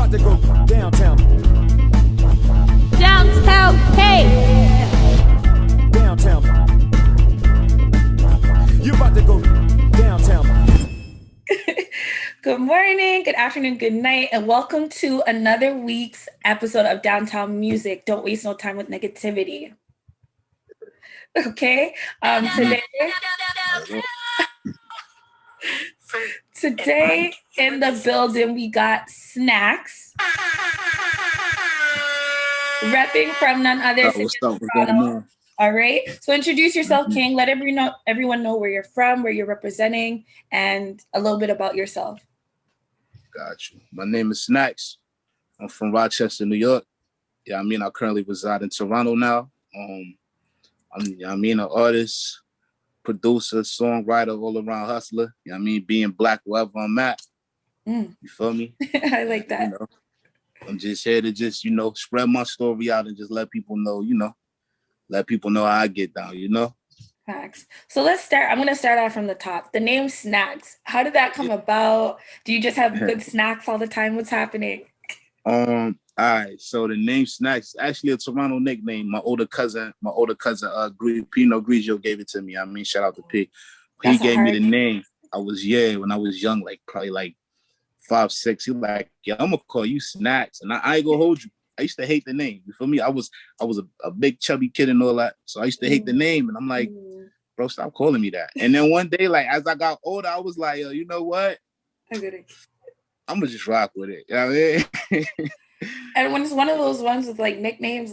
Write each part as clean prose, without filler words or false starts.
about to go downtown. Downtown K. Downtown. You about to go downtown. Good morning, good afternoon, good night, and welcome to another week's episode of Downtown Music. Don't waste no time with negativity. Okay, today in the building we got Snackz, repping from none other than Toronto. All right, so introduce yourself, King. Let everyone know where you're from, where you're representing, and a little bit about yourself. Got you. My name is Snackz. I'm from Rochester, New York. Yeah, I mean, I currently reside in Toronto now. I'm an artist, producer, songwriter, all around hustler. You know what I mean? Being black wherever I'm at. You feel me? I like that. You know, I'm just here to just, spread my story out and just let people know, let people know how I get down, Facts. So let's start. I'm going to start off from the top. The name Snackz. How did that come about? Do you just have good snacks all the time? What's happening? All right. So the name Snackz is actually a Toronto nickname. My older cousin, Pino Grigio gave it to me. I mean, shout out to P. He gave me the name. When I was young, probably 5, 6. He was like, yeah, I'm gonna call you Snackz, and I ain't gonna hold you. I used to hate the name. You feel me? I was a big chubby kid and all that, so I used to hate the name, and I'm like, bro, stop calling me that. And then one day, as I got older, I was like, yo, you know what? I get it. I'm gonna just rock with it. You know what I mean? And when it's one of those ones with nicknames,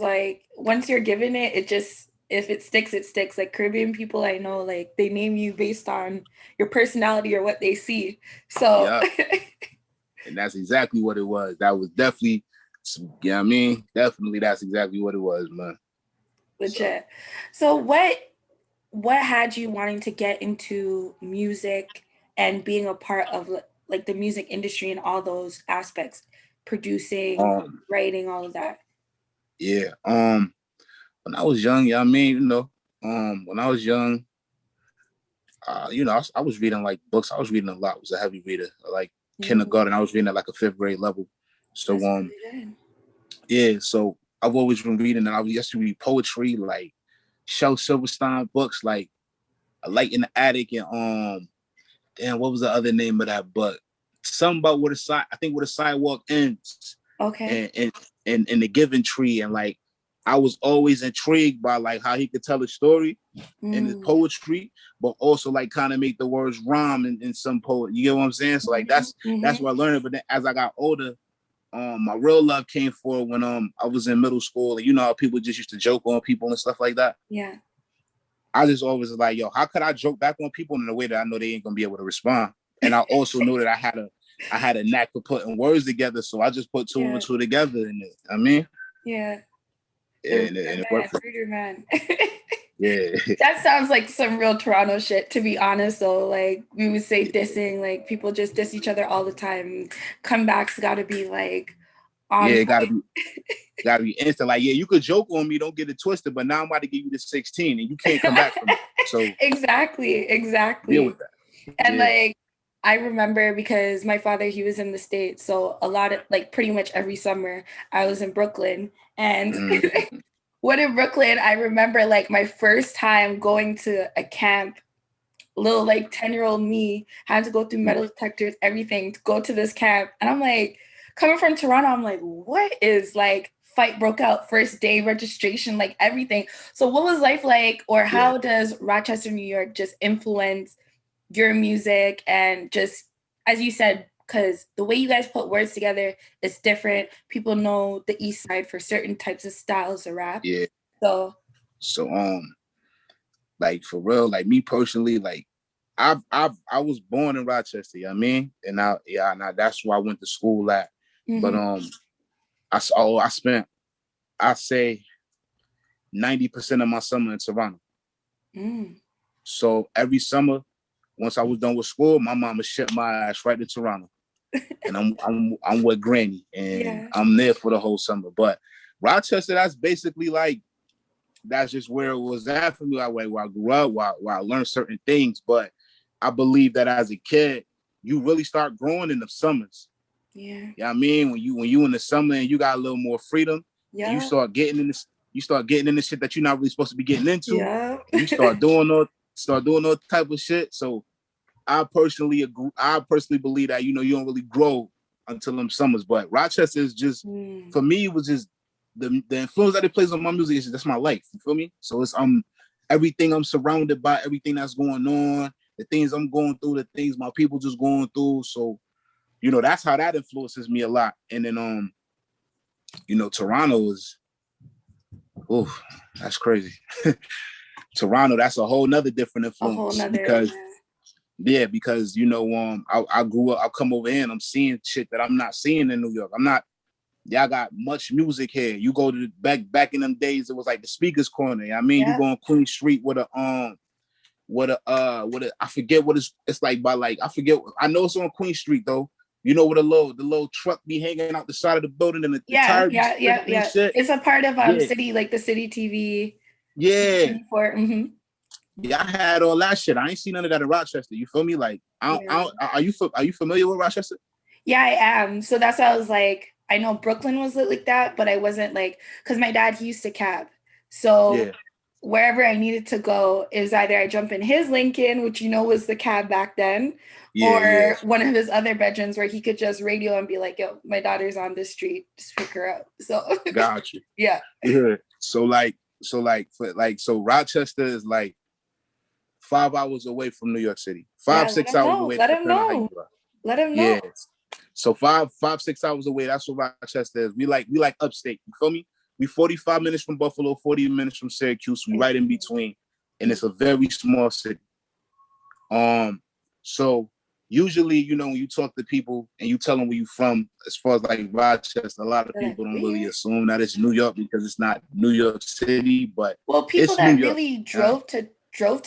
once you're given it, it just, if it sticks, it sticks. Like Caribbean people I know, they name you based on your personality or what they see. So yeah. And that's exactly what it was. That was definitely, definitely that's exactly what it was, man. Legit. So what had you wanting to get into music and being a part of the music industry and all those aspects, producing, writing, all of that? Yeah. When I was young, when I was young, I was reading books. I was reading a lot. I was a heavy reader. Kindergarten, I was reading at a 5th grade level. So yeah. So I've always been reading, and I used to read poetry, Shel Silverstein books, like A Light in the Attic, and what was the other name of that book? Something about where the sidewalk ends. Okay. And the Giving Tree, and I was always intrigued by how he could tell a story in his poetry, but also kind of make the words rhyme in some poet. You get what I'm saying? So that's what I learned. But then as I got older, my real love came forward when I was in middle school, and how people just used to joke on people and stuff like that. Yeah. I just always was like, yo, how could I joke back on people in a way that I know they ain't gonna be able to respond? And I also knew that I had a knack for putting words together, so I just put two and two together in it. I mean, yeah. And it worked. Man. Yeah. That sounds like some real Toronto shit, to be honest, though. We would say dissing, people just diss each other all the time. Comebacks gotta be on. Yeah, it gotta be instant. You could joke on me, don't get it twisted, but now I'm about to give you the 16 and you can't come back from it. So Exactly. Deal with that. And I remember, because my father, he was in the States, so a lot of pretty much every summer I was in Brooklyn, and when in Brooklyn, I remember my first time going to a camp, little 10-year-old me had to go through metal detectors, everything to go to this camp, and I'm coming from Toronto, I'm what is fight broke out, first day registration, everything. So what was life like, or how does Rochester, New York just influence your music? And just, as you said, because the way you guys put words together is different. People know the East Side for certain types of styles of rap. Yeah. So for real, me personally, I was born in Rochester, you know what I mean? And now that's where I went to school at. But I spent, I say 90% of my summer in Toronto. So every summer, once I was done with school, my mama shipped my ass right to Toronto, and I'm with Granny, and I'm there for the whole summer. But Rochester, that's basically that's just where it was at for me. Where I grew up, where I learned certain things. But I believe that as a kid, you really start growing in the summers. Yeah. You know what I mean? When you in the summer and you got a little more freedom, Yeah. and you start getting in the shit that you're not really supposed to be getting into. Yeah. You start doing all type of shit. So I personally believe that, you don't really grow until them summers. But Rochester is just, for me, it was just the influence that it plays on my music is that's my life. You feel me? So it's everything I'm surrounded by, everything that's going on, the things I'm going through, the things my people just going through. So, that's how that influences me a lot. And then Toronto is, that's crazy. Toronto, that's a whole nother different influence because I grew up, I come over here and I'm seeing shit that I'm not seeing in New York. Y'all got much music here. You go to back in them days, it was like the Speakers Corner. I mean, you go on Queen Street with I forget what it's like I forget. I know it's on Queen Street though. Where the little truck be hanging out the side of the building and the tire be yeah. shit. It's a part of city, like the city TV. Yeah. Yeah, I had all that shit. I ain't seen none of that in Rochester. You feel me? Like, are you familiar with Rochester? Yeah, I am. So that's why I was like, I know Brooklyn was lit like that, but I wasn't like, because my dad, he used to cab. So wherever I needed to go, it was either I jump in his Lincoln, which was the cab back then, or one of his other bedrooms where he could just radio and be like, yo, my daughter's on this street, just pick her up. So got you. Yeah. So Rochester is like 5 hours away from New York City. 6 hours away. Let him know. Let him know. Yeah. So 5-6 hours away. That's what Rochester is. We like upstate. You feel me? We 45 minutes from Buffalo, 40 minutes from Syracuse. We right in between, and it's a very small city. So usually, when you talk to people and you tell them where you from, as far as like Rochester, a lot of people don't really assume that it's New York because it's not New York City. But people that really drove to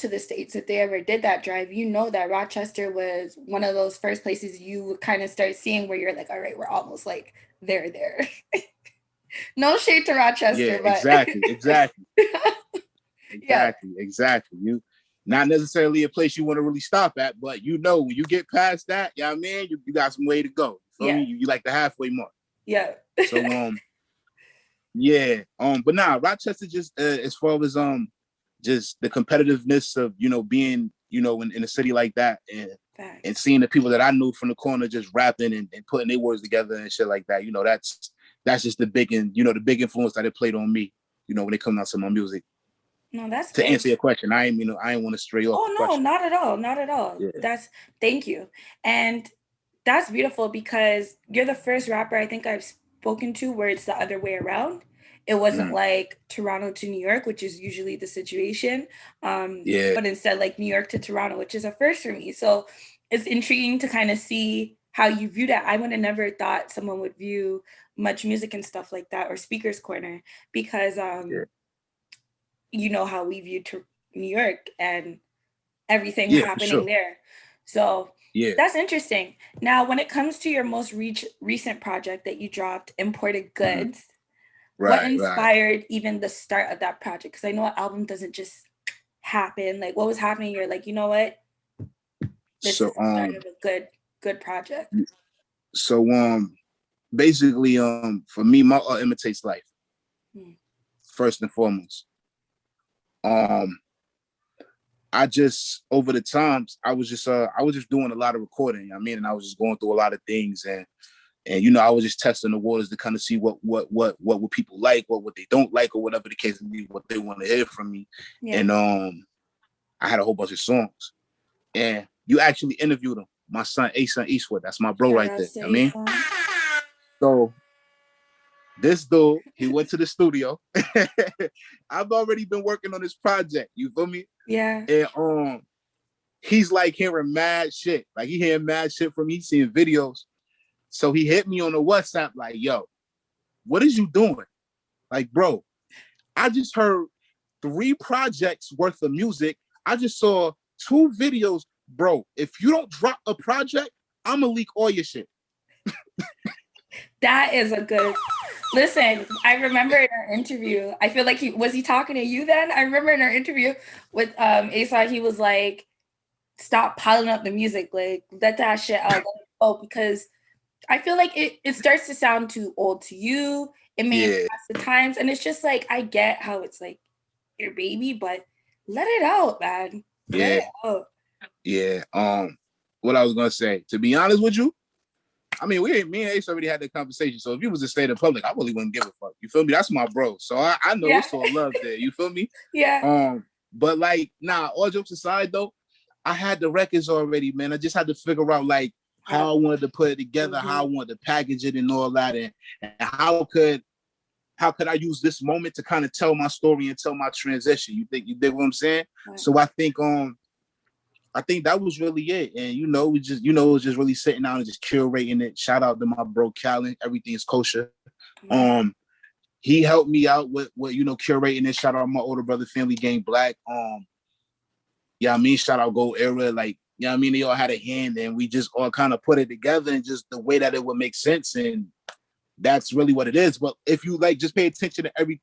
the States, if they ever did that drive, that Rochester was one of those first places you would kind of start seeing where you're like, all right, we're almost like there. No shade to Rochester, but exactly. Exactly. You not necessarily a place you want to really stop at, but when you get past that, you know what I mean, you got some way to go. You feel me? You like the halfway mark. Yeah. So but nah, Rochester just as far as just the competitiveness of being in a city like that and seeing the people that I knew from the corner just rapping and putting their words together and shit like that, that's just the big influence that it played on me, when it comes out to my music. No, that's to answer your question. I ain't want to stray off. Oh no, question. Not at all. Yeah. Thank you. And that's beautiful because you're the first rapper I think I've spoken to where it's the other way around. It wasn't like Toronto to New York, which is usually the situation. But instead like New York to Toronto, which is a first for me. So it's intriguing to kind of see how you view that. I would have never thought someone would view much music and stuff like that or Speaker's Corner because you know how we view New York and everything happening there. So that's interesting. Now, when it comes to your most recent project that you dropped, Imported Goods, what inspired even the start of that project? Because I know an album doesn't just happen. Like, what was happening? You're like, you know what? This is the start of a good project. So, basically, for me, my art imitates life. First and foremost. I just over the times I was just doing a lot of recording. And I was just going through a lot of things and I was just testing the waters to kind of see what would people like, what they don't like, or whatever the case may be, what they want to hear from me. Yeah. And I had a whole bunch of songs, and you actually interviewed him, my son Ason Eastwood. That's my bro right there. So this dude, he went to the studio. I've already been working on this project. You feel me? Yeah. And he's like hearing mad shit. Like he hearing mad shit from me. He's seeing videos. So he hit me on the WhatsApp like, yo, what is you doing? Like, bro, I just heard 3 projects worth of music. I just saw 2 videos. Bro, if you don't drop a project, I'm gonna leak all your shit. That is a good... Listen, I remember in our interview, I feel like was he talking to you then? I remember in our interview with Asa, he was like, stop piling up the music, like let that shit out. Because I feel like it starts to sound too old to you. It may have passed the times, and it's just like I get how it's like your baby, but let it out, man. Let it out. Yeah. What I was gonna say, to be honest with you, I mean, me and Ace already had that conversation. So if you was to stay in public, I really wouldn't give a fuck. You feel me? That's my bro. So I know it's all love there. You feel me? Yeah. But like, nah, all jokes aside though, I had the records already, man. I just had to figure out like how I wanted to put it together, how I wanted to package it and all that, and how could I use this moment to kind of tell my story and tell my transition. You dig what I'm saying? Right. So I think that was really it. And it was just really sitting down and just curating it. Shout out to my bro Callan. Everything is kosher. He helped me out with curating it. Shout out my older brother, Family Gang Black. Shout out Gold Era. Like, they all had a hand and we just all kind of put it together and just the way that it would make sense. And that's really what it is. But if you like just pay attention to every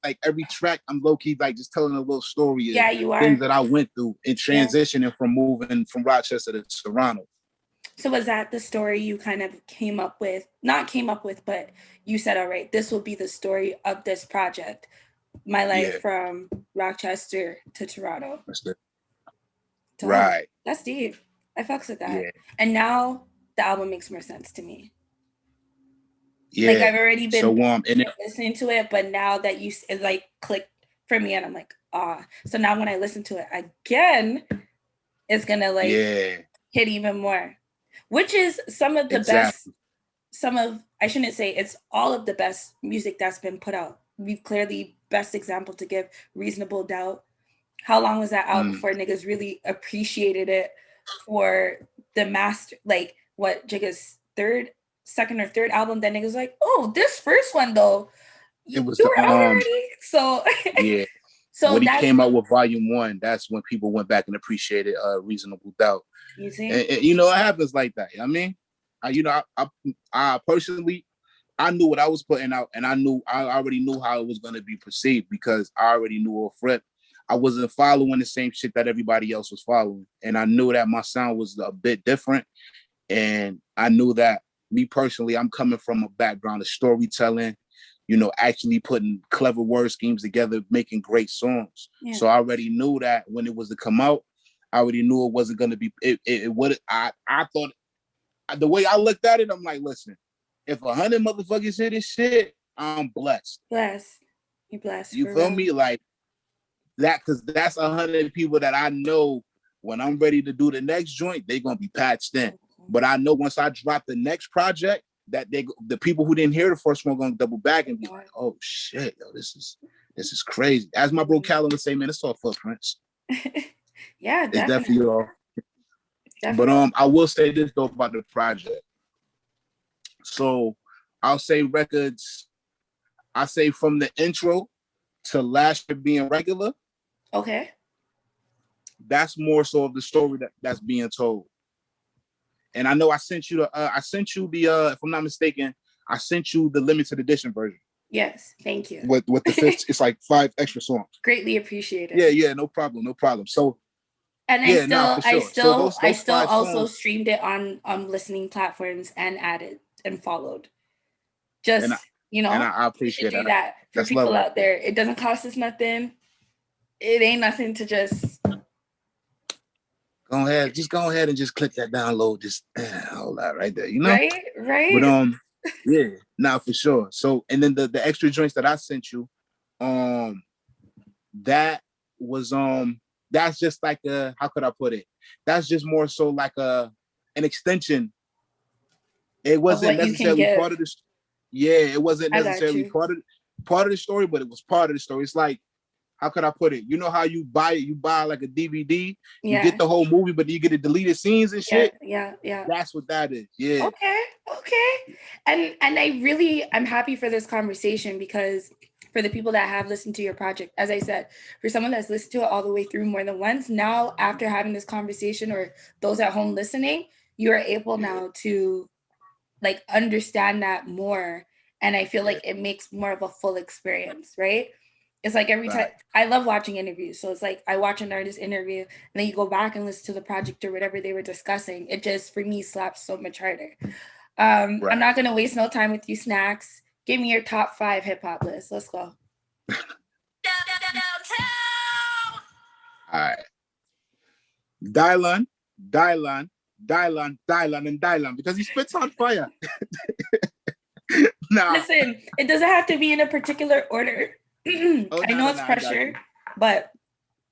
track, I'm low-key like just telling a little story of you are. things that I went through in transitioning from moving from Rochester to Toronto. So was that the story you kind of not came up with, but you said, all right, this will be the story of this project, my life from Rochester to Toronto. Right. That's deep. I fucks with that. Yeah. And now the album makes more sense to me. Yeah. Like I've already been listening to it, but now that it like clicked for me and I'm like, so now when I listen to it again, it's gonna like hit even more. Which is some of the best, I shouldn't say it's all of the best music that's been put out. We've clearly best example to give, Reasonable Doubt. How long was that out before niggas really appreciated it for the master, like what, Jigga's second or third album, that niggas like, oh, this first one though, it was you were already. So yeah. So when he came out with Volume 1, that's when people went back and appreciated Reasonable Doubt. You see? And it happens like that. I mean, I personally, I knew what I was putting out, and I already knew how it was going to be perceived because I already knew off rip. I wasn't following the same shit that everybody else was following, and I knew that my sound was a bit different, and I knew that me personally, I'm coming from a background of storytelling, actually putting clever word schemes together, making great songs. Yeah. So I already knew that when it was to come out, I already knew it wasn't going to be, I thought, the way I looked at it, I'm like, listen, if 100 motherfuckers hear this shit, I'm blessed. You're blessed. You feel me? Like that, because that's 100 people that I know when I'm ready to do the next joint, they're going to be patched in. But I know once I drop the next project, that the people who didn't hear the first one going to double back and be like, oh shit, yo, this is crazy. As my bro Callan would say, man, it's all footprints. Yeah, it's definitely all. But I will say this though about the project. So I'll say records. I say from the intro to last year being regular. Okay. That's more so of the story that's being told. And I know I sent you the if I'm not mistaken, I sent you the limited edition version. Yes, thank you. With the fifth, it's like 5 extra songs. Greatly appreciated. Yeah, no problem. So and I still also streamed it on listening platforms and added and followed. And I appreciate that. For that's people out there, it doesn't cost us nothing. It ain't nothing to just go ahead and just click that download, just all that right there, Right. But yeah, nah, for sure. So and then the extra joints that I sent you, that was that's just like how could I put it? That's just more so like an extension. It wasn't necessarily part of this. Yeah, it wasn't necessarily part of the story, but it was part of the story. It's like, how could I put it? You know how you buy like a DVD, you get the whole movie, but you get the deleted scenes and shit. Yeah. That's what that is. Yeah. Okay. And I'm happy for this conversation because for the people that have listened to your project, as I said, for someone that's listened to it all the way through more than once, now after having this conversation, or those at home listening, you are able now to like understand that more. And I feel like it makes more of a full experience, right? It's like every time, I love watching interviews. So it's like I watch an artist interview and then you go back and listen to the project or whatever they were discussing. It just, for me, slaps so much harder. Right. I'm not gonna waste no time with you, Snackz. Give me your top 5 hip hop list. Let's go. All right. Dylan, Dylan, Dylan, Dylan, and Dylan, because he spits on fire. Nah. Listen, it doesn't have to be in a particular order. I know it's pressure, but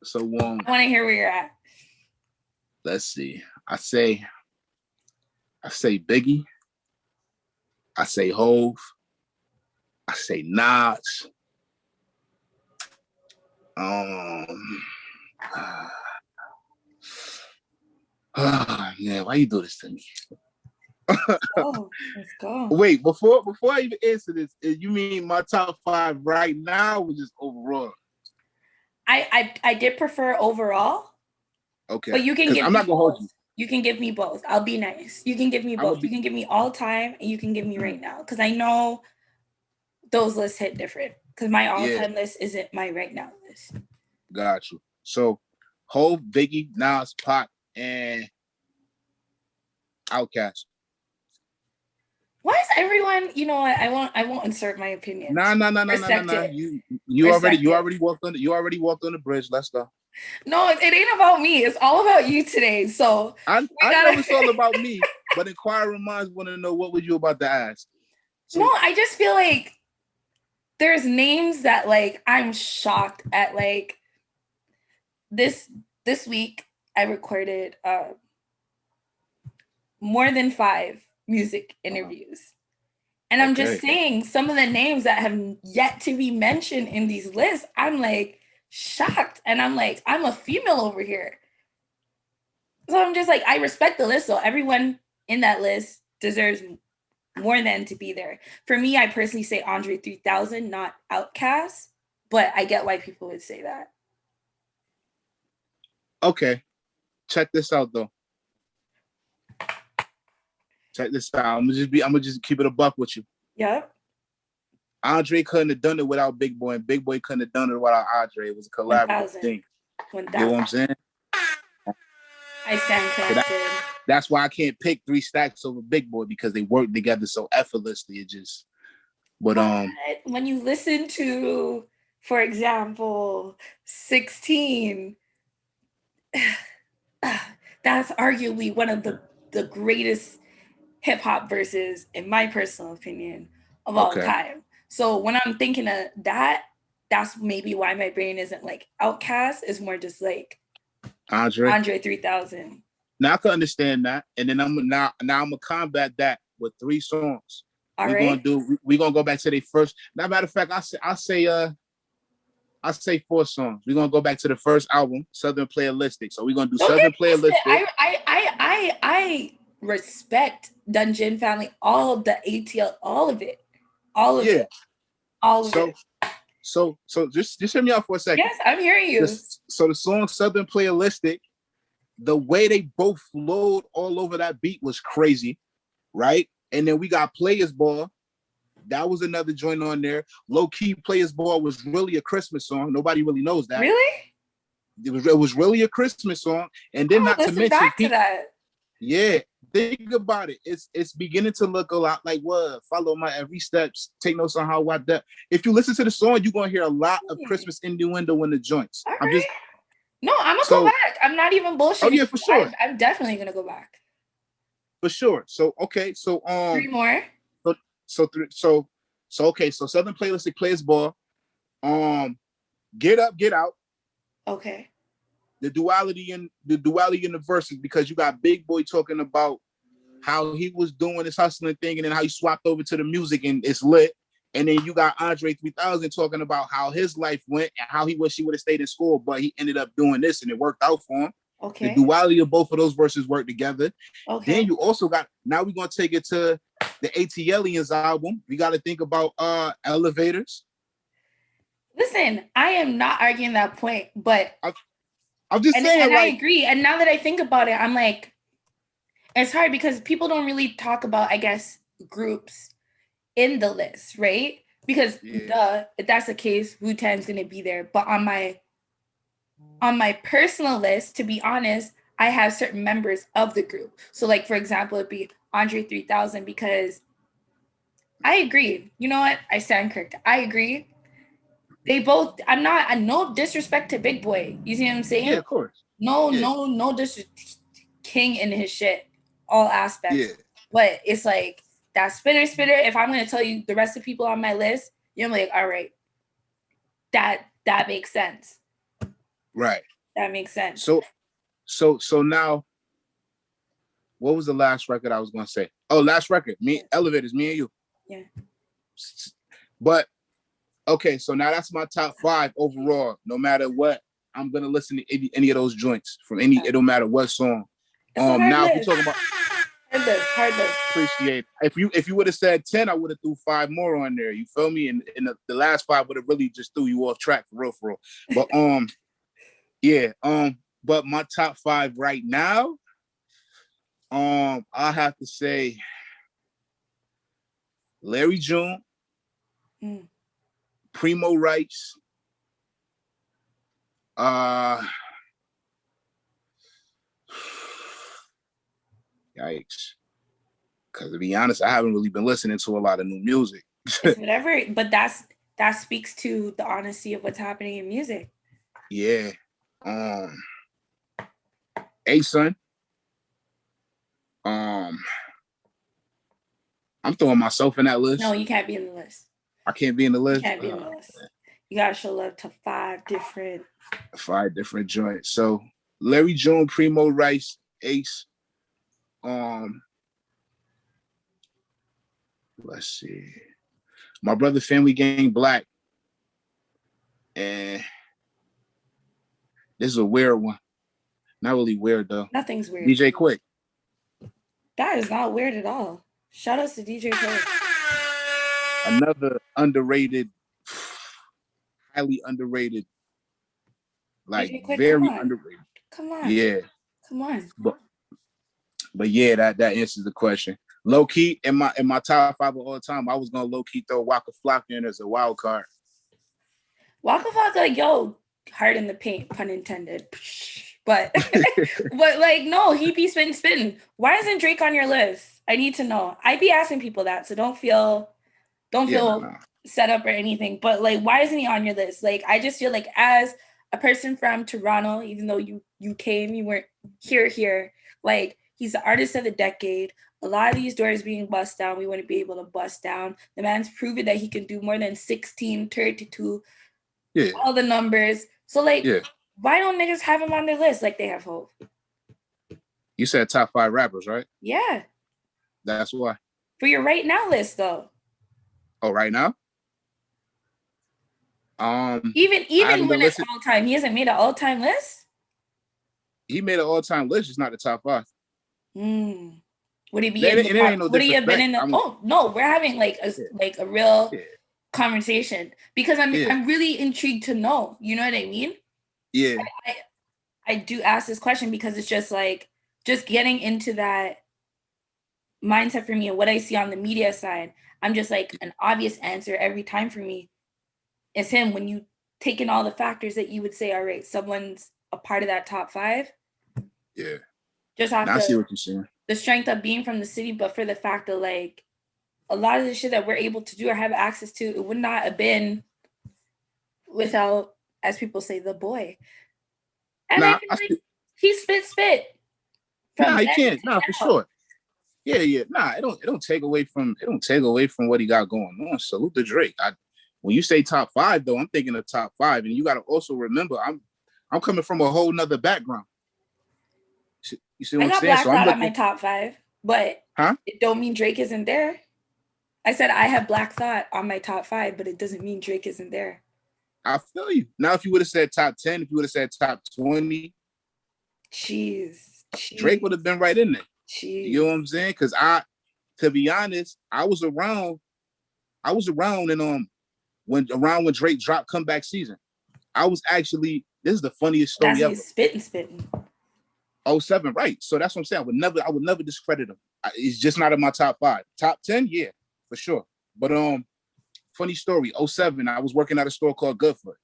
so I want to hear where you're at. Let's see. I say Biggie. I say Hove. I say Nas. Man, why you do this to me? Let's go. Wait, before I even answer this, you mean my top 5 right now or just overall? I did prefer overall. Okay. But you can give I'm me not gonna both. hold you. You can give me both. I'll be nice. You can give me both. You can give me all time and you can give me right now. Because I know those lists hit different. Because my all-time list isn't my right now list. Got you. So Hove, Biggie, Nas, Pac, and Outkast. Why is everyone, you know what? I won't insert my opinion. Nah. You already walked on the bridge. Let's go. No, it ain't about me. It's all about you today. So I know it's all about me, but inquiring minds want to know what was you about to ask. So, no, I just feel like there's names that like I'm shocked at. Like this week, I recorded more than 5 music interviews. And I'm just saying some of the names that have yet to be mentioned in these lists, I'm like shocked. And I'm like, I'm a female over here. So I'm just like, I respect the list. So everyone in that list deserves more than to be there. For me, I personally say Andre 3000, not Outkast, but I get why people would say that. Okay. Check this out though. Check this out. I'm gonna just keep it a buck with you. Yep. Andre couldn't have done it without Big Boy, and Big Boy couldn't have done it without Andre. It was a collaborative thing. 1,000. You know what I'm saying? I stand corrected. That's why I can't pick 3 Stacks over Big Boy because they work together so effortlessly. It just, but when you listen to, for example, 16, that's arguably one of the greatest hip hop verses, in my personal opinion, of all time. So when I'm thinking of that, that's maybe why my brain isn't like Outkast. It's more just like Andre 3000. Now I can understand that, and then I'm gonna combat that with 3 songs. We're gonna go back to the first. Now, matter of fact, I say 4 songs. We're gonna go back to the first album, Southern Playalistic. So we're gonna do Southern Playalistic. I respect Dungeon Family, all of the ATL, all of it. So just hear me out for a second. Yes, I'm hearing you. So the song Southern Playalistic, the way they both flowed all over that beat was crazy, right? And then we got Players Ball. That was another joint on there. Low key, Players Ball was really a Christmas song. Nobody really knows that. Really? It was really a Christmas song. And then not to mention back to that. Yeah, think about it. It's beginning to look a lot like what? Follow my every steps. Take notes on how I that. If you listen to the song, you're gonna hear a lot of Christmas innuendo in the joints. I'm gonna go back. I'm not even bullshitting. Oh yeah, for sure. I'm definitely gonna go back. For sure. So 3 more. So Southern Playalistic, Players Ball. Get Up, Get Out. Okay. The duality in the verses, because you got Big Boy talking about how he was doing this hustling thing and then how he swapped over to the music and it's lit. And then you got Andre 3000 talking about how his life went and how he wish he would have stayed in school, but he ended up doing this and it worked out for him. Okay. The duality of both of those verses work together. Okay. Then you also got, now we're going to take it to the ATLians album. We got to think about Elevators. Listen, I am not arguing that point, but I'm just saying. And I agree. And now that I think about it, I'm like, it's hard because people don't really talk about, I guess, groups in the list, right? Because if that's the case, Wu-Tang's gonna be there. But on my personal list, to be honest, I have certain members of the group. So like, for example, it'd be Andre 3000 because I agree. You know what? I stand corrected. I agree. They both, no disrespect to Big Boy. You see what I'm saying? Yeah, of course. No disrespect. King in his shit, all aspects. Yeah. But it's like that spitter. If I'm gonna tell you the rest of the people on my list, you're like, all right, that makes sense. Right. That makes sense. So now, what was the last record I was gonna say? Oh, last record. Elevators, me and you. Yeah. But okay, so now that's my top 5 overall. No matter what, I'm gonna listen to any of those joints from any. It don't matter what song. Now if you're talking about hard list. Appreciate it. If you would have said 10, I would have threw 5 more on there. You feel me? And the last 5 would have really just threw you off track for real. But yeah. But my top 5 right now, I have to say Larry June, Primo Rice, yikes. Because to be honest, I haven't really been listening to a lot of new music. It's whatever, but that speaks to the honesty of what's happening in music. Yeah. A-Sun. I'm throwing myself in that list. No, you can't be in the list. I can't be in the list. You can't be in the list. You gotta show love to 5 different joints. So Larry June, Primo Rice, Ace. Let's see. My brother Family Gang Black. And this is a weird one. Not really weird though. Nothing's weird. DJ Quick. That is not weird at all. Shout outs to DJ Quick. Another underrated, highly underrated, like Quick, very underrated. Come on. Yeah. Come on. But yeah, that answers the question. Low key in my top 5 of all time, I was gonna low key throw Waka Flocka in as a wild card. Waka Flocka, yo, hard in the paint, pun intended. But but like no, he be spitting. Why isn't Drake on your list? I need to know. I'd be asking people that, so don't feel set up or anything. But like, why isn't he on your list? Like, I just feel like as a person from Toronto, even though you came, you weren't here. Like, he's the artist of the decade. A lot of these doors being bust down, we wouldn't be able to bust down. The man's proven that he can do more than 16, 32, all the numbers. So like, why don't niggas have him on their list like they have Hope? You said top 5 rappers, right? Yeah. That's why. For your right now list, though. Oh, right now? Even when it's all time, he hasn't made an all time list. He made an all time list, just not the top 5. Would he be? Would he have been in the? Oh no, we're having like a real conversation because I'm really intrigued to know. You know what I mean? Yeah. I do ask this question because it's just like getting into that mindset for me and what I see on the media side. I'm just like an obvious answer every time for me is him. When you take in all the factors that you would say, all right, someone's a part of that top 5. Yeah. Just off I see what you're saying. The strength of being from the city, but for the fact of like a lot of the shit that we're able to do or have access to, it would not have been without, as people say, the boy. And I feel like he spit. Nah, he can't. Nah, for sure. Yeah. Nah, it don't take away from what he got going on. Salute to Drake. When you say top 5, though, I'm thinking of top 5, and you got to also remember, I'm coming from a whole nother background. You see what I'm saying? I got Black Thought on my top 5, but it don't mean Drake isn't there. I said I have Black Thought on my top 5, but it doesn't mean Drake isn't there. I feel you. Now, if you would have said top 10, if you would have said top 20, jeez. Drake would have been right in there. Jeez. You know what I'm saying? Because to be honest, I was around and when Drake dropped Comeback Season. I was actually, this is the funniest story ever. Spitting. 07, right? So that's what I'm saying. I would never discredit him. It's just not in my top 5. Top 10, yeah, for sure. But funny story. 07, I was working at a store called Goodfoot.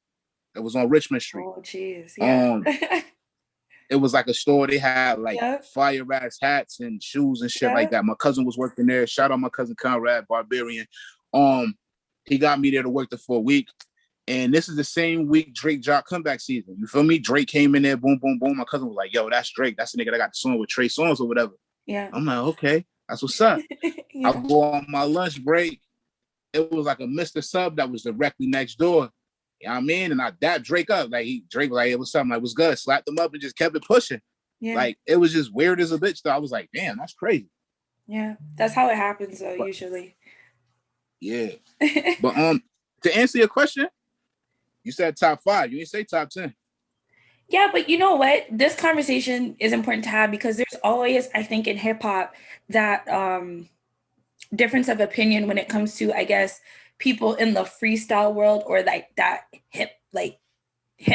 It was on Richmond Street. Oh, jeez. Yeah. It was like a store. They had like Yep. fire ass hats and shoes and shit Yep. like that. My cousin was working there. Shout out my cousin Conrad Barbarian. He got me there to work there for a week. And this is the same week Drake dropped comeback season. You feel me? Drake came in there, boom, boom, boom. My cousin was like, yo, that's Drake. That's the nigga that got the song with Trey Songz or whatever. Yeah. I'm like, okay, that's what's up. Yeah. I'll go on my lunch break. It was like a Mr. Sub that was directly next door. You know what I mean? And I dapped Drake up. Like Drake was like, hey, what's up? I'm like, what's good? Slapped him up and just kept it pushing. Yeah. Like it was just weird as a bitch. Though I was like, damn, that's crazy. Yeah. That's how it happens though, usually. Yeah. But to answer your question, you said top 5. You didn't say top 10. Yeah, but you know what? This conversation is important to have because there's always, I think, in hip hop that difference of opinion when it comes to, I guess, people in the freestyle world or like that hip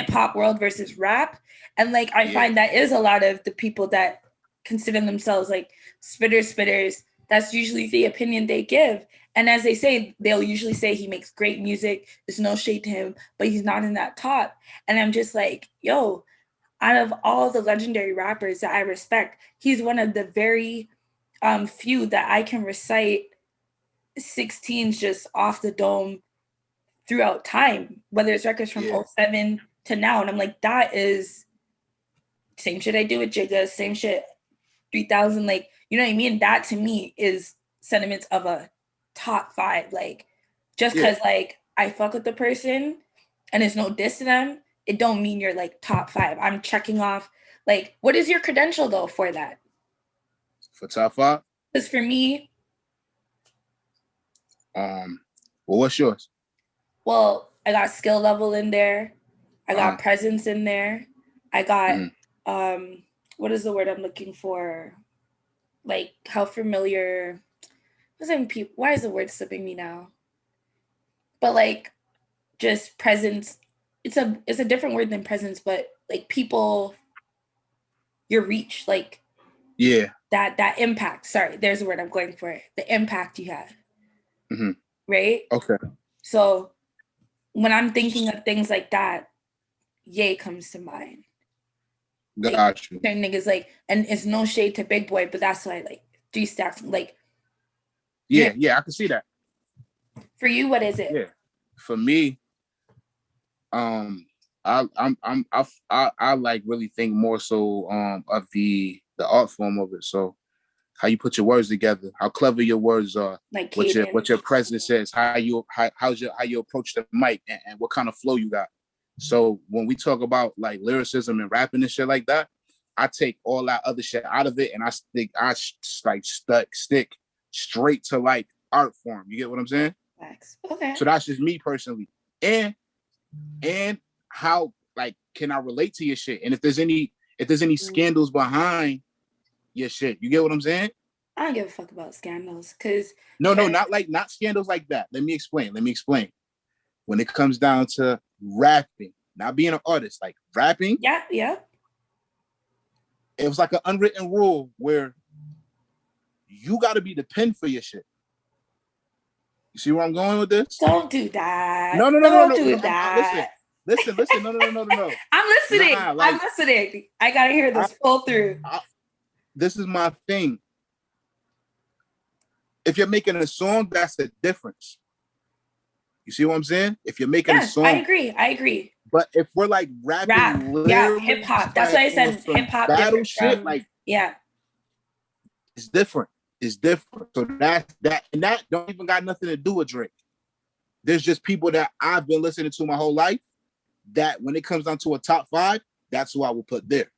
hop world versus rap. And like I find that is a lot of the people that consider themselves like spitters. That's usually the opinion they give. And as they say, they'll usually say he makes great music. There's no shade to him, but he's not in that top. And I'm just like, yo, out of all the legendary rappers that I respect, he's one of the very few that I can recite 16s just off the dome throughout time, whether it's records from 07 to now. And I'm like, that is same shit I do with Jigga, same shit 3000, like, you know what I mean? That to me is sentiments of a top 5. Like, just because like I fuck with the person and there's no diss to them, it don't mean you're like top 5. I'm checking off. Like, what is your credential though for that? For top 5? Because for me, well, what's yours? Well, I got skill level in there. I got presence in there. I got what is the word I'm looking for? Like how familiar. Why is the word slipping me now? But like, just presence. It's a different word than presence, but like people, your reach, like that impact. Sorry, there's the word I'm going for. The impact you have. Mm-hmm. Right? Okay. So when I'm thinking of things like that, Ye comes to mind. Got like, you. Certain niggas like, and it's no shade to Big Boy, but that's why like 3 Stacks, like. Yeah, I can see that. For you, what is it? Yeah, for me, I like really think more so of the art form of it. So how you put your words together, how clever your words are, like what your presence is, how you approach the mic, and what kind of flow you got. So when we talk about like lyricism and rapping and shit like that, I take all that other shit out of it and I stick straight to like art form. You get what I'm saying? Facts. Okay. So that's just me personally. And how like can I relate to your shit? And if there's any scandals behind your shit, you get what I'm saying? I don't give a fuck about scandals because no, not scandals like that. Let me explain. When it comes down to rapping, not being an artist, like rapping. Yeah. It was like an unwritten rule where you got to be the pen for your shit. You see where I'm going with this? Don't do that. No. Don't do that. Listen. No. I'm listening. I'm listening. I gotta hear this full through. This is my thing. If you're making a song, that's the difference. You see what I'm saying? If you're making a song, I agree. But if we're like rapping, hip hop. That's why I said hip hop. Battle shit, like it's different. It's different. So that don't even got nothing to do with Drake. There's just people that I've been listening to my whole life that when it comes down to a top 5, that's who I will put there.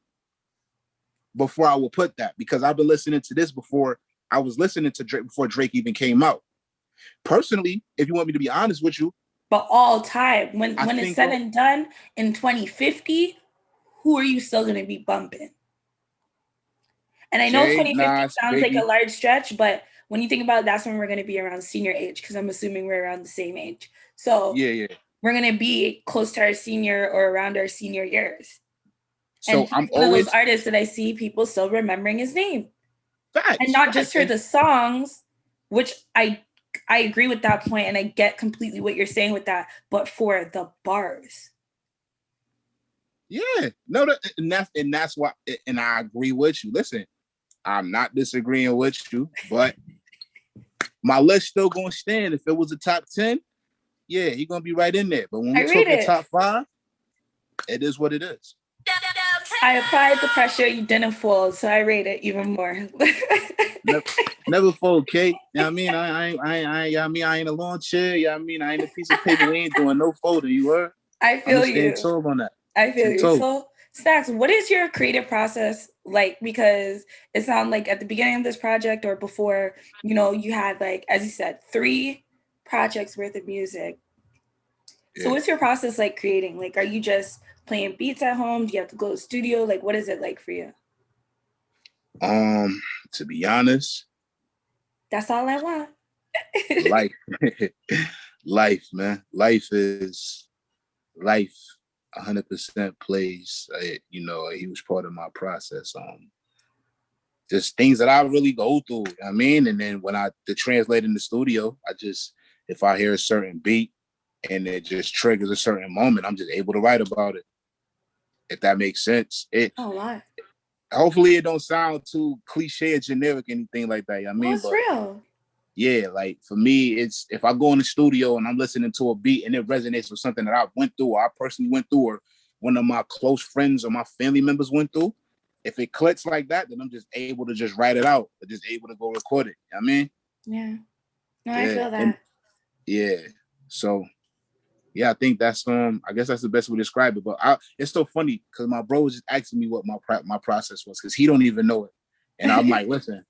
Before I will put that, because I've been listening to this before I was listening to Drake, before Drake even came out. Personally, if you want me to be honest with you. But all time, when it's said and done in 2050, who are you still going to be bumping? And I know 2050 sounds like a large stretch, but when you think about it, that's when we're going to be around senior age, because I'm assuming we're around the same age. So we're going to be close to our senior or around our senior years. So and I'm one of those artists that I see people still remembering his name. Facts, and not just for the songs, which I agree with that point, and I get completely what you're saying with that, but for the bars. Yeah, no, and that's why, and I agree with you. Listen, I'm not disagreeing with you, but my list still gonna stand. If it was a top 10, yeah, he's gonna be right in there. But when I we rate talking it. top 5, it is what it is. I applied the pressure, you didn't fold, so I rate it even more. Never fold, Kate. You know what I mean? I ain't a lawn chair. You know what I mean? I ain't a piece of paper. We ain't doing no folding. You heard? I I'm feel gonna stand you. tall on that. I feel you. Toe. So, Snackz, what is your creative process like? Because it sounds like at the beginning of this project or before, you had, like, as you said, 3 projects worth of music. So what's your process like creating? Like, are you just playing beats at home? Do you have to go to the studio? Like, what is it like for you? To be honest, that's all I want. life, man. Life is life. 100% plays, a huge part of my process. Just things that I really go through. I mean, and then when to translate in the studio, if I hear a certain beat and it just triggers a certain moment, I'm just able to write about it. If that makes sense. Hopefully it don't sound too cliche or generic, anything like that. I mean, it's real. Yeah, like for me, it's if I go in the studio and I'm listening to a beat and it resonates with something that I went through, or I personally went through, or one of my close friends or my family members went through, if it clicks like that, then I'm just able to just write it out, or just able to go record it. You know what I mean? Yeah. No, I feel that. So yeah, I think that's I guess that's the best way to describe it. But it's so funny because my bro was just asking me what my process was, because he don't even know it, and I'm like, listen.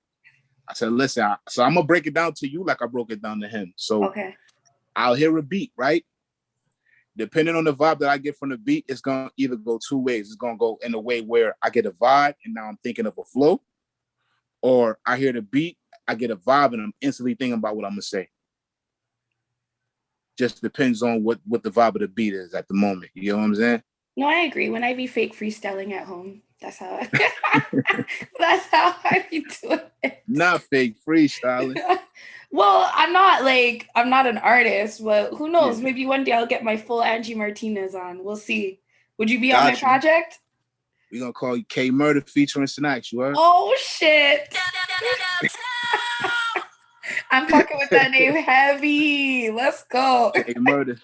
I said, listen, so I'm going to break it down to you like I broke it down to him. So I'll hear a beat, right? Depending on the vibe that I get from the beat, it's going to either go 2 ways. It's going to go in a way where I get a vibe and now I'm thinking of a flow, or I hear the beat, I get a vibe and I'm instantly thinking about what I'm going to say. Just depends on what the vibe of the beat is at the moment. You know what I'm saying? No, I agree. When I be fake freestyling at home, that's how I be doing it. Not fake freestyling. Well, I'm not an artist, but who knows? Maybe one day I'll get my full Angie Martinez on. We'll see. Would you be on my project? We're going to call you K Murder featuring Snackz, you heard? Oh, shit. I'm fucking with that name heavy. Let's go. K Murder.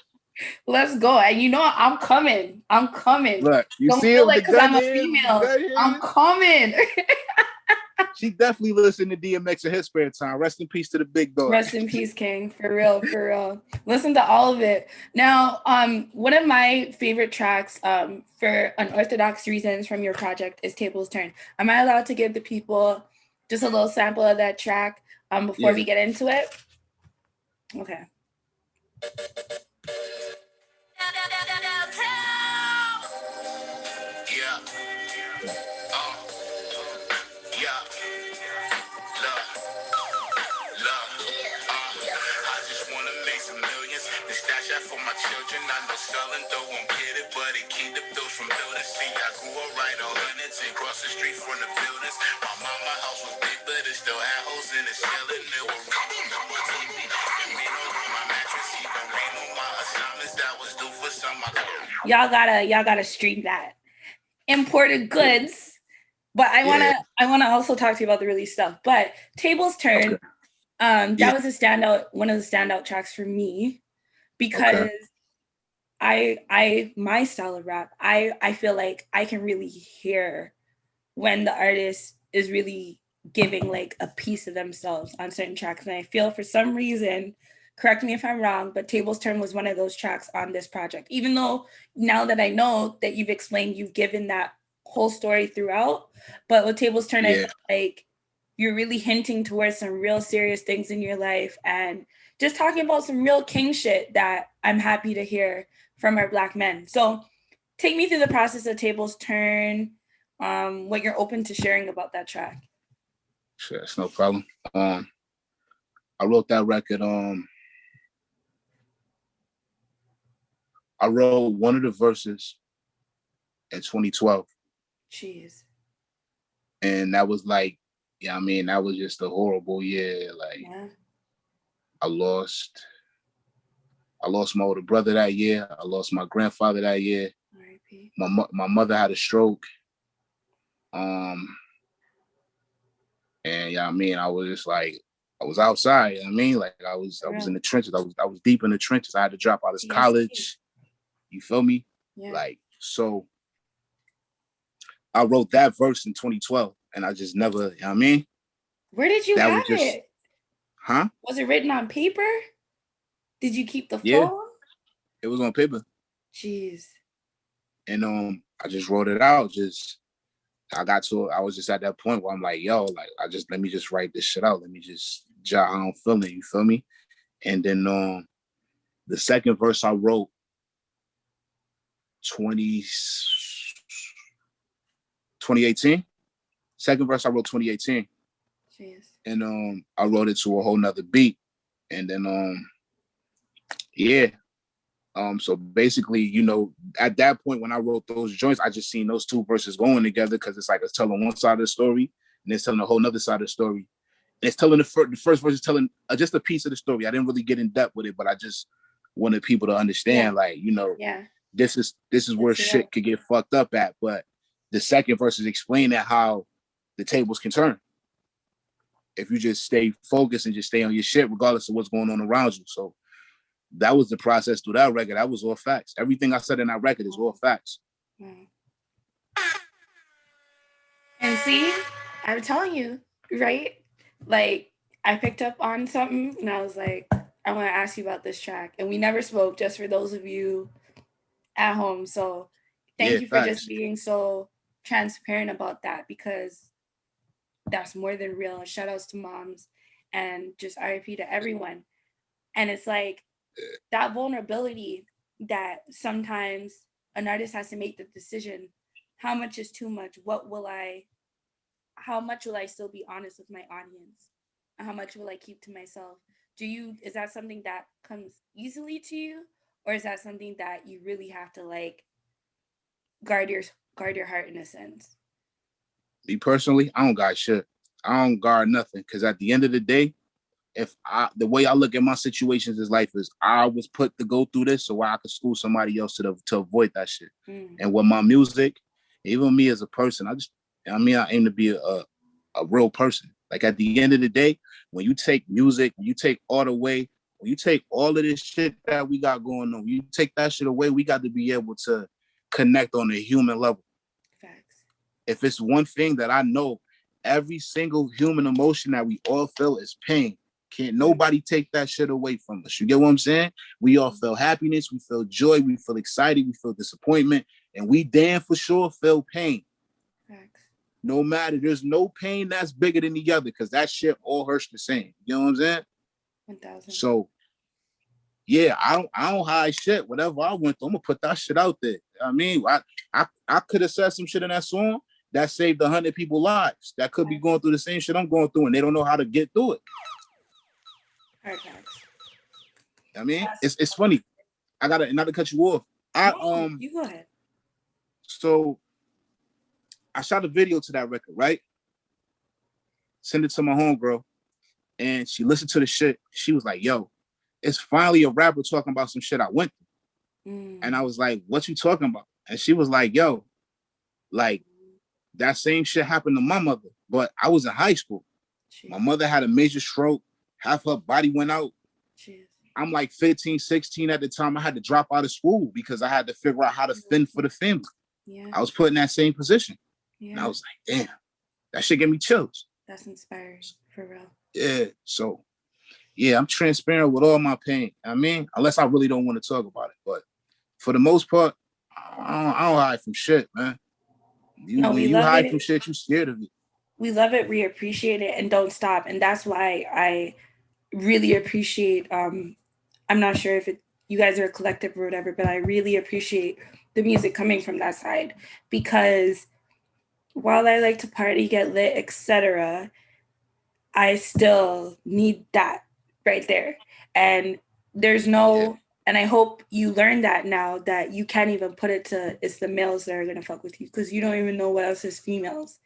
Let's go. And I'm coming. Look, you don't see feel it like because I'm a female. I'm coming. She definitely listened to DMX in his spare time. Rest in peace to the big dog. Rest in peace, King. For real. Listen to all of it. Now, one of my favorite tracks for Unorthodox Reasons from your project is Tables Turn. Am I allowed to give the people just a little sample of that track before we get into it? Okay. For my children, I know selling though won't get it, but it keep the bills from building. See, I grew up right on hundreds and cross the street from the buildings. My mama house was big, but it still had holes in the ceiling. It was raining on my TV, rain on my mattress, even rain on my assignments that was due for some. Y'all gotta stream that. Imported goods. But I wanna also talk to you about the release stuff. But Tables Turn, that was one of the standout tracks for me. Because my style of rap, I feel like I can really hear when the artist is really giving like a piece of themselves on certain tracks. And I feel for some reason, correct me if I'm wrong, but Tables Turn was one of those tracks on this project. Even though now that I know that you've explained, you've given that whole story throughout, but with Tables Turn, I feel like you're really hinting towards some real serious things in your life and just talking about some real king shit that I'm happy to hear from our Black men. So take me through the process of Tables Turn, what you're open to sharing about that track. Sure, it's no problem. I wrote that record. I wrote one of the verses in 2012. Jeez. And that was like, that was just a horrible year. Like, I lost my older brother that year. I lost my grandfather that year. my mother had a stroke. And yeah, I mean, I was just like, I was outside. I mean, like I was in the trenches. I was deep in the trenches. I had to drop out of college. You feel me? Yeah. Like, so I wrote that verse in 2012, and I just never. You know what I mean, where did you have it? Huh? Was it written on paper? Did you keep the phone? Yeah, it was on paper. Jeez. And I just wrote it out. I was just at that point where I'm like, yo, like let me just write this shit out. Let me just jot how I'm feeling. You feel me? And then the second verse I wrote 2018. Second verse I wrote 2018. Jeez. And I wrote it to a whole nother beat. And then yeah. So basically, you know, at that point when I wrote those joints, I just seen those two verses going together because it's like it's telling one side of the story and it's telling a whole nother side of the story. And it's telling the first verse is telling just a piece of the story. I didn't really get in depth with it, but I just wanted people to understand, like, you know, this is where shit could get fucked up at. But the second verse is explaining how the tables can turn if you just stay focused and just stay on your shit, regardless of what's going on around you. So that was the process through that record. That was all facts. Everything I said in that record is all facts. And see, I'm telling you, right? Like, I picked up on something and I was like, I want to ask you about this track. And we never spoke, just for those of you at home. So thank you for just being so transparent about that, because that's more than real. And shout outs to moms and just RIP to everyone. And it's like, that vulnerability that sometimes an artist has to make the decision, how much is too much? How much will I still be honest with my audience? And how much will I keep to myself? Is that something that comes easily to you? Or is that something that you really have to like guard your heart in a sense? Me personally, I don't guard shit. I don't guard nothing. Cause at the end of the day, the way I look at my situations in life is I was put to go through this so I could school somebody else to avoid that shit. And with my music, even me as a person, I aim to be a real person. Like at the end of the day, when you take music, when you take art away, when you take all of this shit that we got going on, when you take that shit away, we got to be able to connect on a human level. Facts. If it's one thing that I know, every single human emotion that we all feel is pain. Can't nobody take that shit away from us. You get what I'm saying? We all feel happiness, we feel joy, we feel excited, we feel disappointment, and we damn for sure feel pain. Facts. No matter, there's no pain that's bigger than the other because that shit all hurts the same. You know what I'm saying? 1,000. So yeah, I don't hide shit. Whatever I went through, I'm gonna put that shit out there. I mean, I could have said some shit in that song that saved 100 people's lives that could be going through the same shit I'm going through, and they don't know how to get through it. I mean, it's funny. I gotta not to cut you off. You go ahead. So I shot a video to that record, right? Send it to my homegirl, and she listened to the shit. She was like, "Yo, it's finally a rapper talking about some shit I went through." And I was like, "What you talking about?" And she was like, "Yo, like that same shit happened to my mother, but I was in high school. Jeez. My mother had a major stroke. Half her body went out. Jeez. I'm like 15, 16 at the time. I had to drop out of school because I had to figure out how to fend for the family. Yeah. I was put in that same position." Yeah. And I was like, damn, that shit gave me chills. That's inspiring, for real. Yeah, so, yeah, I'm transparent with all my pain. I mean, unless I really don't want to talk about it. But for the most part, I don't hide from shit, man. When you hide from shit, you scared of it. We love it, we appreciate it, and don't stop. And that's why I really appreciate, I'm not sure if you guys are a collective or whatever, but I really appreciate the music coming from that side, because while I like to party, get lit, etc., I still need that right there. And there's no, and I hope you learn that now, that you can't even put it to it's the males that are gonna fuck with you, because you don't even know what else as females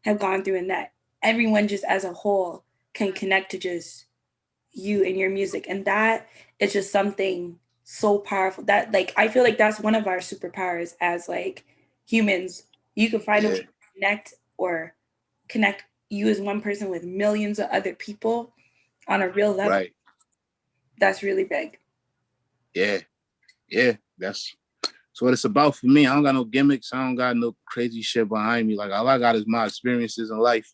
have gone through, and that everyone just as a whole can connect to just you and your music. And that is just something so powerful. That like I feel like that's one of our superpowers as like humans. You can find a way to connect you as one person with millions of other people on a real level. Right. That's really big. Yeah. That's what it's about for me. I don't got no gimmicks. I don't got no crazy shit behind me. Like all I got is my experiences in life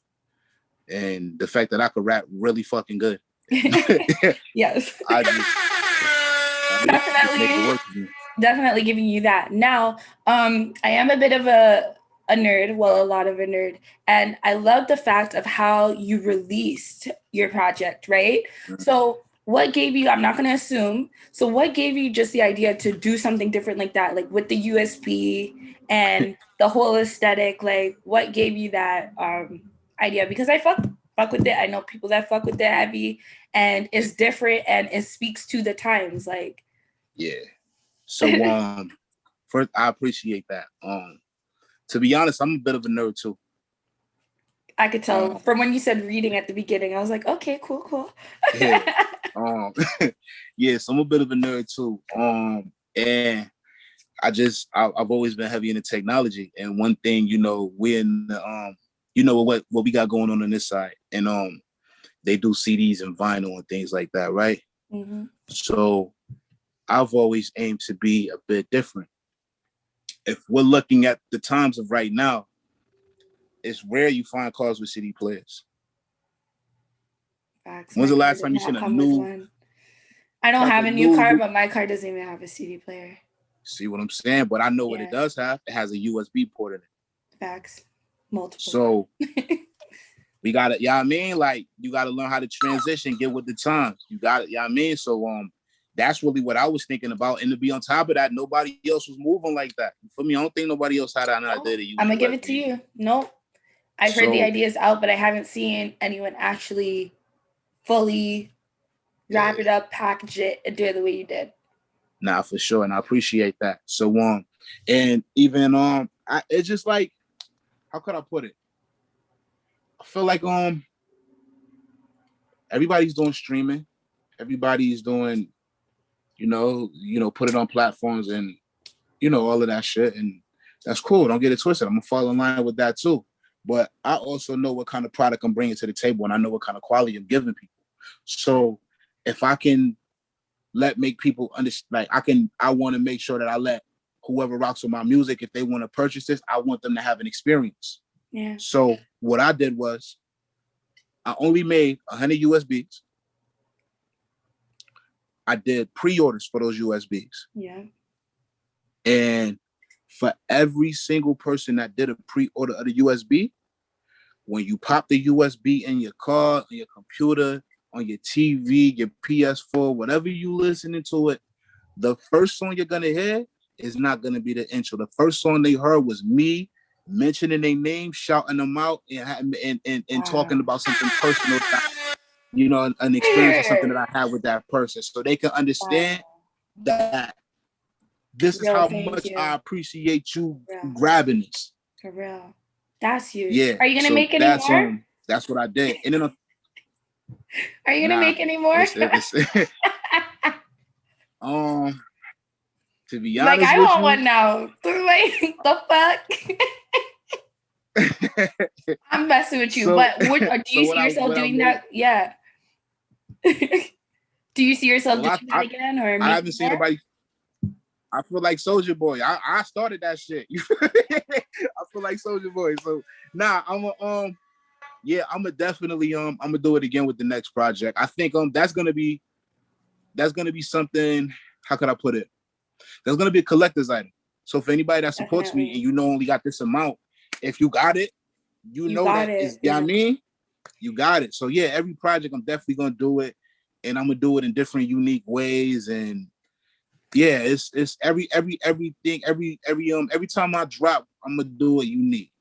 and the fact that I could rap really fucking good. Yes. I just make it work for me. Definitely giving you that. Now, I am a bit of a nerd, well, a lot of a nerd, and I love the fact of how you released your project, right? Mm-hmm. So what gave you, I'm not going to assume, so what gave you just the idea to do something different like that, like with the USB and the whole aesthetic, like what gave you that idea? Because I fuck with it. I know people that fuck with it heavy, and it's different and it speaks to the times, like. Yeah. So first I appreciate that. To be honest, I'm a bit of a nerd too. I could tell from when you said reading at the beginning. I was like, okay, cool. Yeah. Yeah, so I'm a bit of a nerd too. And I've always been heavy into technology. And one thing, we're in the what we got going on this side. And they do CDs and vinyl and things like that, right? Mm-hmm. So I've always aimed to be a bit different. If we're looking at the times of right now, it's rare you find cars with CD players. Facts. When's the last time you seen a new? I don't have a new car, but my car doesn't even have a CD player. See what I'm saying? But I know what it does have. It has a USB port in it. Facts. Multiple. So we got it. I mean? Like you got to learn how to transition, get with the times. You got it. I mean? So that's really what I was thinking about. And to be on top of that, nobody else was moving like that. For me, I don't think nobody else had an idea to use. I'm gonna give it to you. Nope. I've heard the ideas out, but I haven't seen anyone actually fully wrap it up, package it, and do it the way you did. Nah, for sure. And I appreciate that. So and even it's just like, how could I put it? I feel like everybody's doing streaming. Everybody's doing put it on platforms and, all of that shit. And that's cool. Don't get it twisted. I'm going to fall in line with that too. But I also know what kind of product I'm bringing to the table and I know what kind of quality I'm giving people. So if I can make people understand, like I want to make sure that I let whoever rocks with my music, if they want to purchase this, I want them to have an experience. Yeah. So what I did was I only made 100 USBs. I did pre-orders for those USBs. Yeah. And for every single person that did a pre-order of the USB, when you pop the USB in your car, on your computer, on your TV, your PS4, whatever you listening to it, the first song you're going to hear is not going to be the intro. The first song they heard was me mentioning their name, shouting them out, and talking about something personal that, an experience or something that I had with that person, so they can understand that this is how much I appreciate you grabbing this. For real. That's huge. Yeah. Are you gonna make any more? That's what I did. And then are you gonna make any more? To be honest, like I want one now. Wait, the fuck? I'm messing with you, but do you see yourself doing that? Yeah. Do you see yourself doing that again, or I haven't seen nobody. I feel like Soulja Boy. I started that shit. I feel like Soulja Boy. So I'm definitely I'm gonna do it again with the next project. I think that's gonna be something. How could I put it? That's gonna be a collector's item. So for anybody that supports me and only got this amount, if you got it, you got it. You got it. So yeah, every project I'm definitely gonna do it, and I'm gonna do it in different unique ways. And yeah, it's everything, every time I drop, I'm gonna do it unique.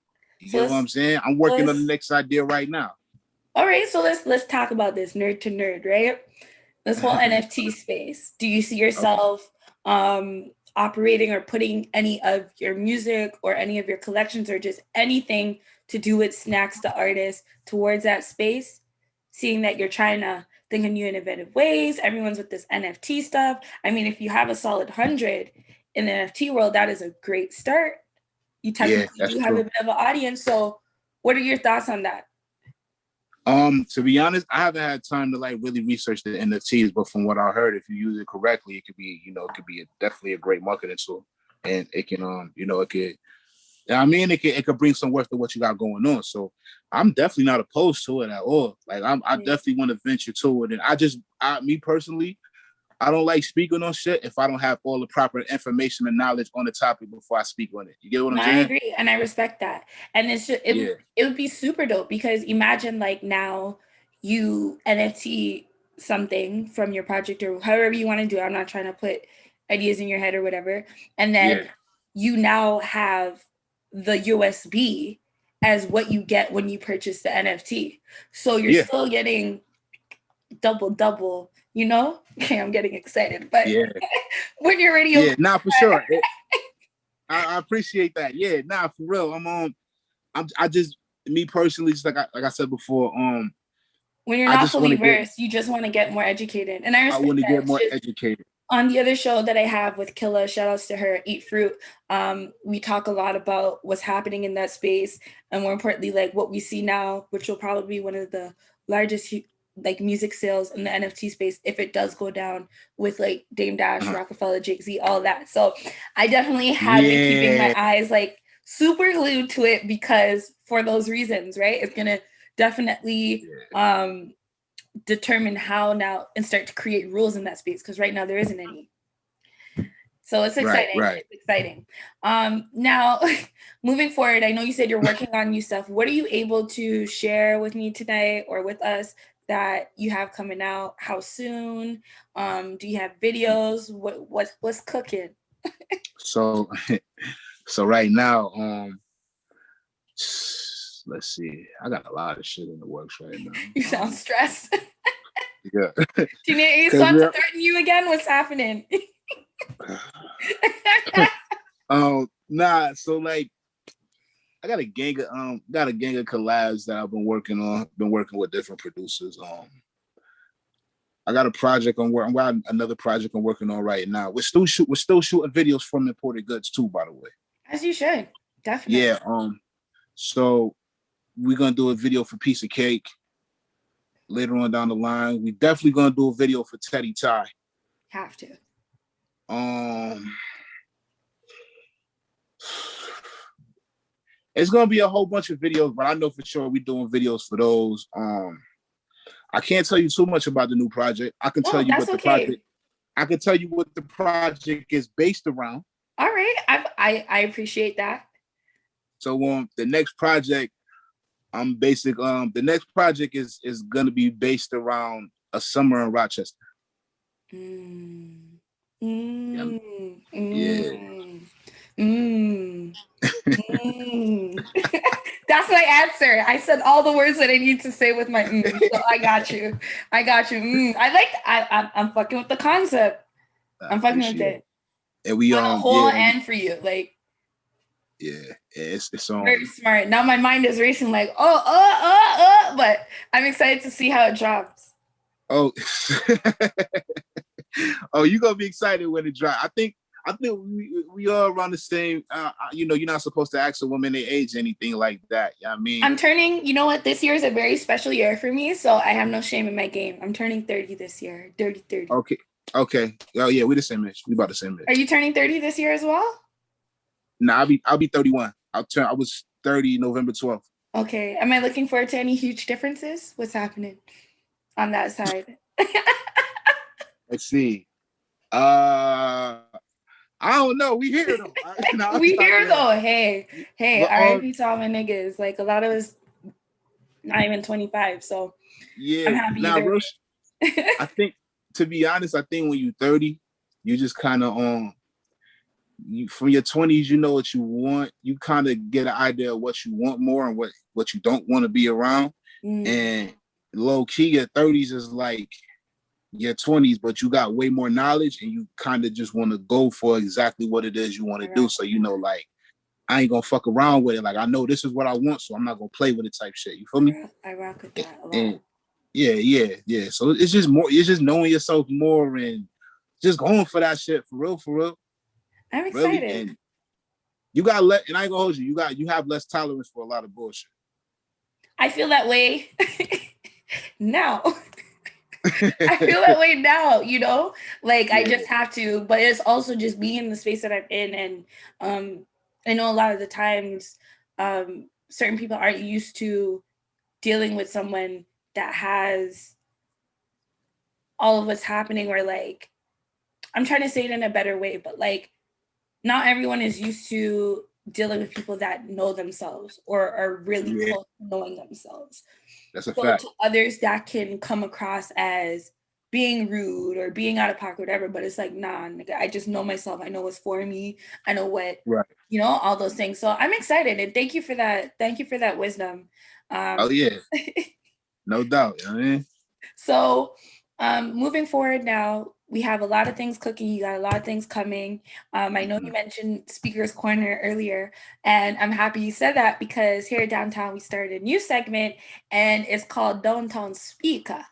You know what I'm saying? I'm working on the next idea right now. All right, so let's talk about this nerd to nerd, right? This whole NFT space. Do you see yourself operating or putting any of your music or any of your collections or just anything to do with Snackz the artist towards that space, seeing that you're trying to thinking new and innovative ways. Everyone's with this NFT stuff. I mean, if you have a solid 100 in the NFT world, that is a great start. You technically do have a bit of an audience. So what are your thoughts on that? To be honest, I haven't had time to like really research the NFTs, but from what I heard, if you use it correctly, it could be, it could be definitely a great marketing tool, and it can, it could. I mean, it could bring some worth to what you got going on. So I'm definitely not opposed to it at all. Like I definitely want to venture to it, and me personally, I don't like speaking on shit if I don't have all the proper information and knowledge on the topic before I speak on it. You get what I'm saying? I agree, and I respect that. And it's just it would be super dope, because imagine like now you NFT something from your project or however you want to do it. I'm not trying to put ideas in your head or whatever. And then you now have the USB as what you get when you purchase the NFT. So you're still getting double, Okay, I'm getting excited, but when you're ready, for sure. I appreciate that. Yeah, for real. I just, me personally, just like I said before, when you're not fully versed, you just want to get more educated, and I want to get more educated. On the other show that I have with Killa, shout outs to her, Eat Fruit, we talk a lot about what's happening in that space, and more importantly, like what we see now, which will probably be one of the largest like music sales in the NFT space if it does go down with like Dame Dash, Rockefeller, Jay-Z, all that. So I definitely have been keeping my eyes like super glued to it, because for those reasons, right? It's gonna definitely determine how now and start to create rules in that space, because right now there isn't any. So it's exciting. Right. It's exciting. Now, moving forward, I know you said you're working on new stuff. What are you able to share with me today or with us that you have coming out? How soon? Do you have videos? What's cooking? So right now, let's see. I got a lot of shit in the works right now. You sound stressed. Yeah. Do you need someone to threaten you again? What's happening? So like I got a gang of collabs that I've been working on. Been working with different producers. I got a project I got another project I'm working on right now. We're still shooting videos from imported goods too, by the way. As you should, definitely. Yeah. So we're gonna do a video for Piece of Cake later on down the line. We definitely gonna do a video for Teddy Ty. Have to. It's gonna be a whole bunch of videos, but I know for sure we're doing videos for those. I can't tell you too much about the new project. I can tell you what the project. I can tell you what the project is based around. All right, I appreciate that. So the next project, the next project is gonna be based around a summer in Rochester. That's my answer. I said all the words that I need to say with my so I got you. I'm fucking with the concept. I'm fucking with it. And we a whole end for you, like. Yeah, it's on. Very smart. Now my mind is racing, like, but I'm excited to see how it drops. Oh, you're gonna be excited when it drops. I think we are around the same. You're not supposed to ask a woman their age, anything like that. I mean, I'm turning. You know what? This year is a very special year for me, so I have no shame in my game. I'm turning 30 this year. Dirty 30. Okay. Oh yeah, we're the same age. We about the same age. Are you turning 30 this year as well? Nah, I'll be 31. I was 30 November 12th. Okay. Am I looking forward to any huge differences? What's happening on that side? Let's see. I don't know. We here though. We here though. Hey, RIP to all my niggas. Like a lot of us not even 25. So yeah. I'm happy. Now, I think, to be honest, when you're 30, you just kind of from your 20s, you know what you want. You kind of get an idea of what you want more and what you don't want to be around. And low key, your 30s is like your 20s, but you got way more knowledge and you kind of just want to go for exactly what it is you want to do. So, like, I ain't gonna fuck around with it. Like, I know this is what I want, so I'm not gonna play with it type shit. You feel me? I rock with that a lot. Yeah. So it's just more, it's just knowing yourself more and just going for that shit for real. I'm excited. Really. And and I ain't gonna hold you, you have less tolerance for a lot of bullshit. I feel that way now. I feel that way now, you know, like I just have to, but it's also just being in the space that I'm in. And I know a lot of the times certain people aren't used to dealing with someone that has all of what's happening, or like, I'm trying to say it in a better way, but like, not everyone is used to dealing with people that know themselves or are really close to knowing themselves. That's a fact. To others, that can come across as being rude or being out of pocket, whatever. But it's like, nah, nigga, I just know myself. I know what's for me. I know what, you know, all those things. So I'm excited, and thank you for that. Thank you for that wisdom. Oh yeah, no doubt. You know what I mean? So moving forward now, we have a lot of things cooking. You got a lot of things coming. I know you mentioned Speaker's Corner earlier, and I'm happy you said that because here at Downtown, we started a new segment, and it's called Downtown Speaker.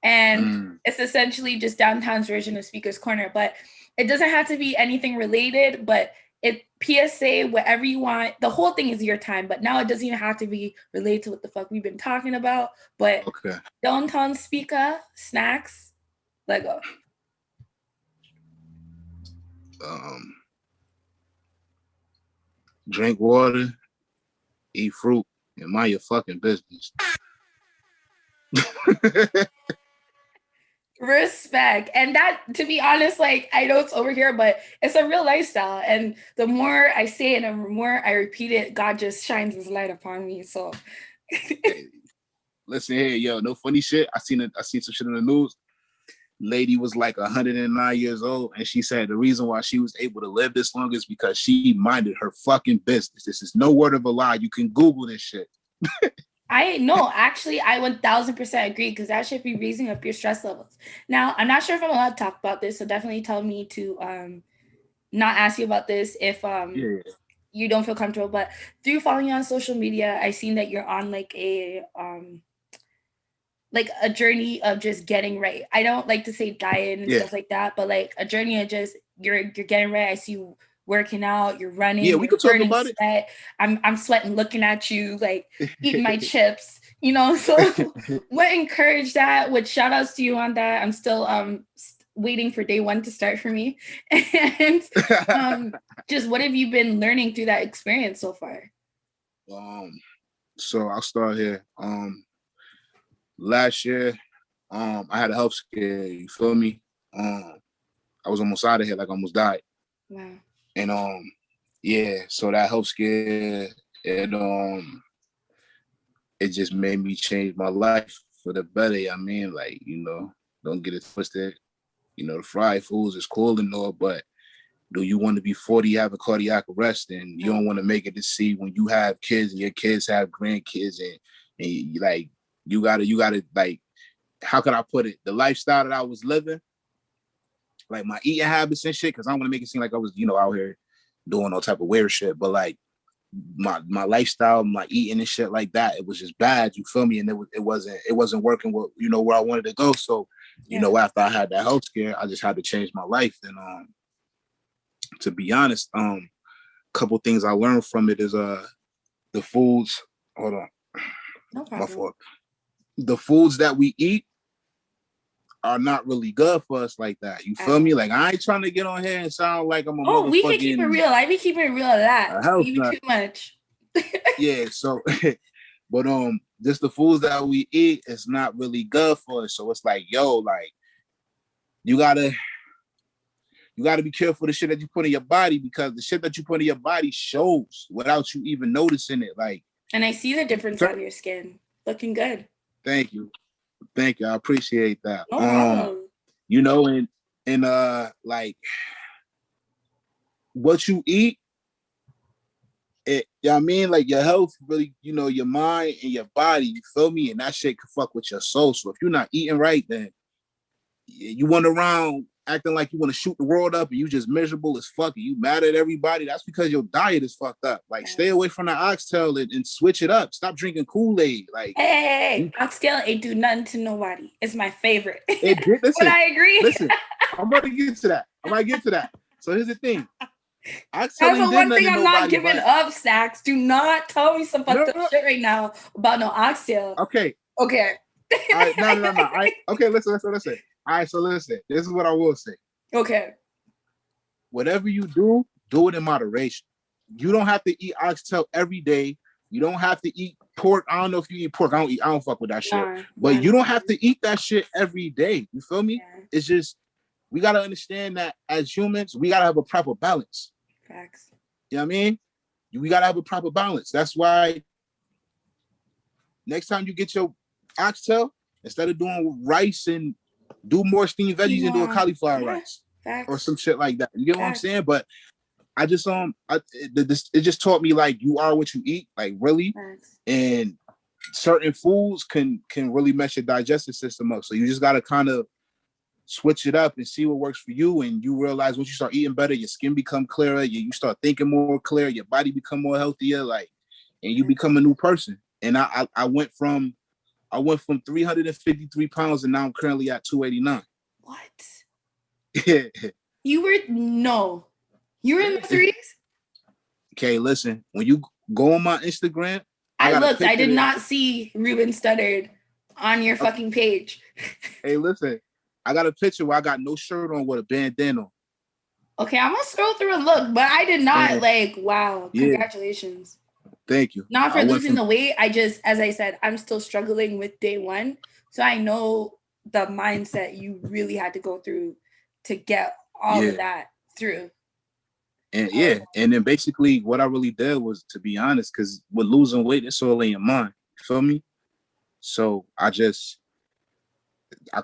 And it's essentially just Downtown's version of Speaker's Corner, but it doesn't have to be anything related, but it PSA, whatever you want. The whole thing is your time, but now it doesn't even have to be related to what the fuck we've been talking about. But Downtown Speaker, Snackz, let go. Drink water, eat fruit, and mind your fucking business. Respect. And that, to be honest, like, I know it's over here, but it's a real lifestyle. And the more I say it and the more I repeat it, God just shines his light upon me. So hey, listen here, yo, no funny shit. I seen some shit in the news. Lady was like 109 years old, and she said the reason why she was able to live this long is because she minded her fucking business. This is no word of a lie. You can Google this shit. I know, actually, I 1000% agree, because that should be raising up your stress levels. Now, I'm not sure if I'm allowed to talk about this, so definitely tell me to not ask you about this if you don't feel comfortable. But through following you on social media, I've seen that you're on like a journey of just getting right. I don't like to say diet and stuff like that, but like a journey of just you're getting right. I see you working out, you're running. Yeah, we could talk about it. I'm sweating looking at you, like eating my chips, you know. So what encouraged that? What shout outs to you on that? I'm still waiting for day one to start for me. And just what have you been learning through that experience so far? So I'll start here. Last year, I had a health scare, you feel me? I was almost out of here, like I almost died. Wow. And so that health scare, it just made me change my life for the better. I mean, like, you know, don't get it twisted. You know, the fried foods is cool and all, but do you want to be 40, have a cardiac arrest, and you don't want to make it to see when you have kids and your kids have grandkids, and you, like, you gotta like, how can I put it? The lifestyle that I was living, like my eating habits and shit, because I don't want to make it seem like I was, you know, out here doing all type of weird shit, but like my lifestyle, my eating and shit like that, it was just bad, you feel me? And it wasn't working with, you know, where I wanted to go. So, you know, after I had that health scare, I just had to change my life. And to be honest, couple things I learned from it is the foods. Hold on. No problem. My fault. The foods that we eat are not really good for us like that. You feel me? Like, I ain't trying to get on here and sound like I'm a motherfucking... we can keep it real. I be keeping it real a lot. Even too much. Yeah, so... But just the foods that we eat is not really good for us. So it's like, yo, like, you gotta be careful of the shit that you put in your body, because the shit that you put in your body shows without you even noticing it. Like, and I see the difference on your skin. Looking good. Thank you. I appreciate that. No problem. You know, and like, what you eat, it, you know what I mean? Like, your health really, you know, your mind and your body, you feel me? And that shit can fuck with your soul. So if you're not eating right, then you went around acting like you want to shoot the world up and you just miserable as fuck and you mad at everybody, that's because your diet is fucked up. Like, stay away from the oxtail and switch it up. Stop drinking Kool-Aid. Like, hey, oxtail ain't do nothing to nobody. It's my favorite. Listen, but I agree. Listen, I'm about to get to that. So here's the thing. Oxtail That's the one thing I'm not giving up, Snackz. Do not tell me some fucked up shit right now about no oxtail. Okay. No. Okay, listen. All right, so listen. This is what I will say. Okay. Whatever you do it in moderation. You don't have to eat oxtail every day. You don't have to eat pork. I don't know if you eat pork. I don't fuck with that shit. But you don't have to eat that shit every day. You feel me? Yeah. It's just, we got to understand that as humans, we got to have a proper balance. Facts. You know what I mean? We got to have a proper balance. That's why next time you get your oxtail, instead of doing rice and do more steamed veggies and do a cauliflower rice. Facts. Or some shit like that. You get what I'm saying? But I just it just taught me, like, you are what you eat, like, really. Facts. And certain foods can really mess your digestive system up. So you just gotta kind of switch it up and see what works for you. And you realize once you start eating better, your skin become clearer, you start thinking more clear, your body become more healthier, like, and you become a new person. And I went from 353 pounds and now I'm currently at 289. What? Yeah. You were in the threes? Okay, listen. When you go on my Instagram, I looked. I did not see Ruben Studdard on your fucking page. Hey, listen. I got a picture where I got no shirt on with a bandana. Okay, I'm gonna scroll through and look, but I did not wow. Congratulations. Thank you. Not for losing the weight. As I said, I'm still struggling with day one. So I know the mindset you really had to go through to get all of that through. And and then basically what I really did was, to be honest, because with losing weight, it's all in your mind. You feel me? So I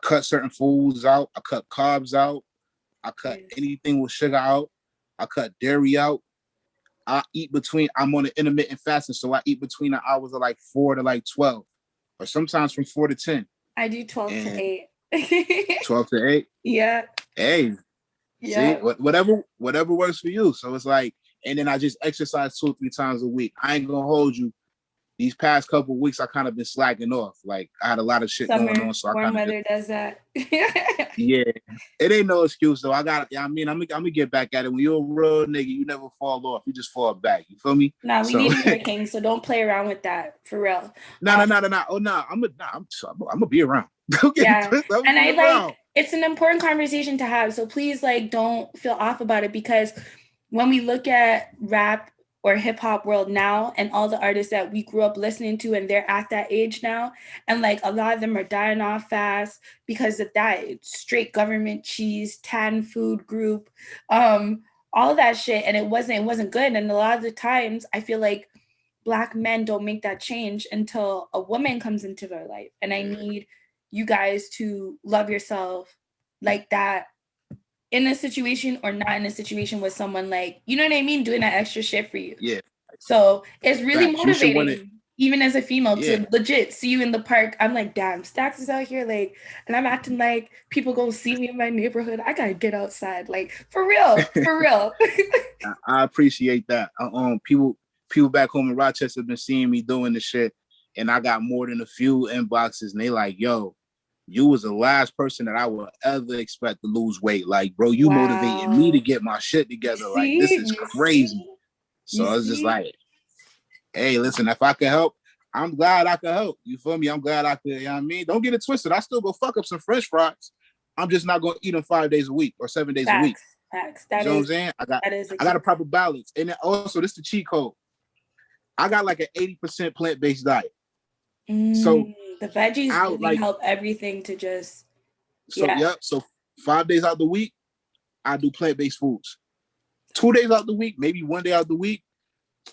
cut certain foods out. I cut carbs out. I cut anything with sugar out. I cut dairy out. I'm on an intermittent fasting, so I eat between the hours of like 4 to like 12, or sometimes from 4 to 10. I do 12 to 8. 12 to 8? Yeah. Hey, see, whatever works for you. So it's like, and then I just exercise 2 or 3 times a week. I ain't gonna hold you. These past couple of weeks, I kind of been slacking off. Like, I had a lot of shit going on. So warm weather does that. Yeah, it ain't no excuse though. I'm gonna get back at it. When you're a real nigga, you never fall off. You just fall back. You feel me? Nah, we need you, King. So don't play around with that, for real. No. Oh no, I'm gonna be around. Yeah, and it's an important conversation to have. So please, like, don't feel off about it, because when we look at rap or hip hop world now and all the artists that we grew up listening to, and they're at that age now, and like a lot of them are dying off fast because of that straight government cheese, tan food group, all of that shit. And it wasn't good. And a lot of the times I feel like Black men don't make that change until a woman comes into their life. And I need you guys to love yourself like that, in a situation or not in a situation with someone, like, you know what I mean, doing that extra shit for you. Yeah. So it's really motivating, even as a female, to legit see you in the park. I'm like, damn, Snackz is out here, like, and I'm acting like people gonna see me in my neighborhood. I gotta get outside, like, for real. I appreciate that. People back home in Rochester have been seeing me doing the shit, and I got more than a few inboxes, and they like, yo, you was the last person that I would ever expect to lose weight. Like, bro, you motivated me to get my shit together. Like, this is crazy. So it's just like, hey, listen, if I can help, I'm glad I can help. You feel me? I'm glad I could, you know what I mean? Don't get it twisted. I still go fuck up some French fries. I'm just not going to eat them 5 days a week or 7 days a week. Facts. You know what I'm saying? I got a proper balance. And then also, this is the cheat code. I got like an 80% plant-based diet. So the veggies really help everything to just. So 5 days out the week, I do plant-based foods. 2 days out the week, maybe 1 day out the week,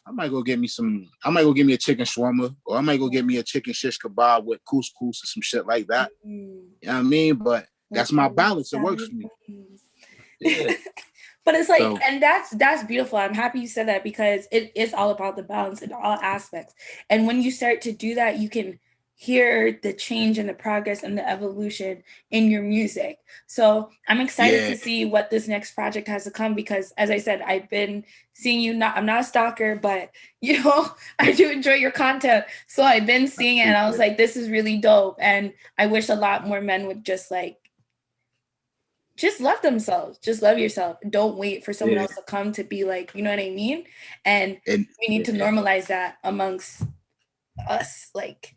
I might go get me a chicken shawarma, or I might go get me a chicken shish kebab with couscous or some shit like that. You know what I mean? But that's my balance. It works for me. Yeah. But it's like, and that's beautiful. I'm happy you said that, because it is all about the balance in all aspects. And when you start to do that, you can hear the change and the progress and the evolution in your music. So I'm excited to see what this next project has to come, because as I said, I've been seeing you. I'm not a stalker, but you know, I do enjoy your content. So I've been seeing it and I was like, this is really dope. And I wish a lot more men would just love themselves. Just love yourself. Don't wait for someone else to come to be like, you know what I mean? And we need to normalize that amongst us. Like,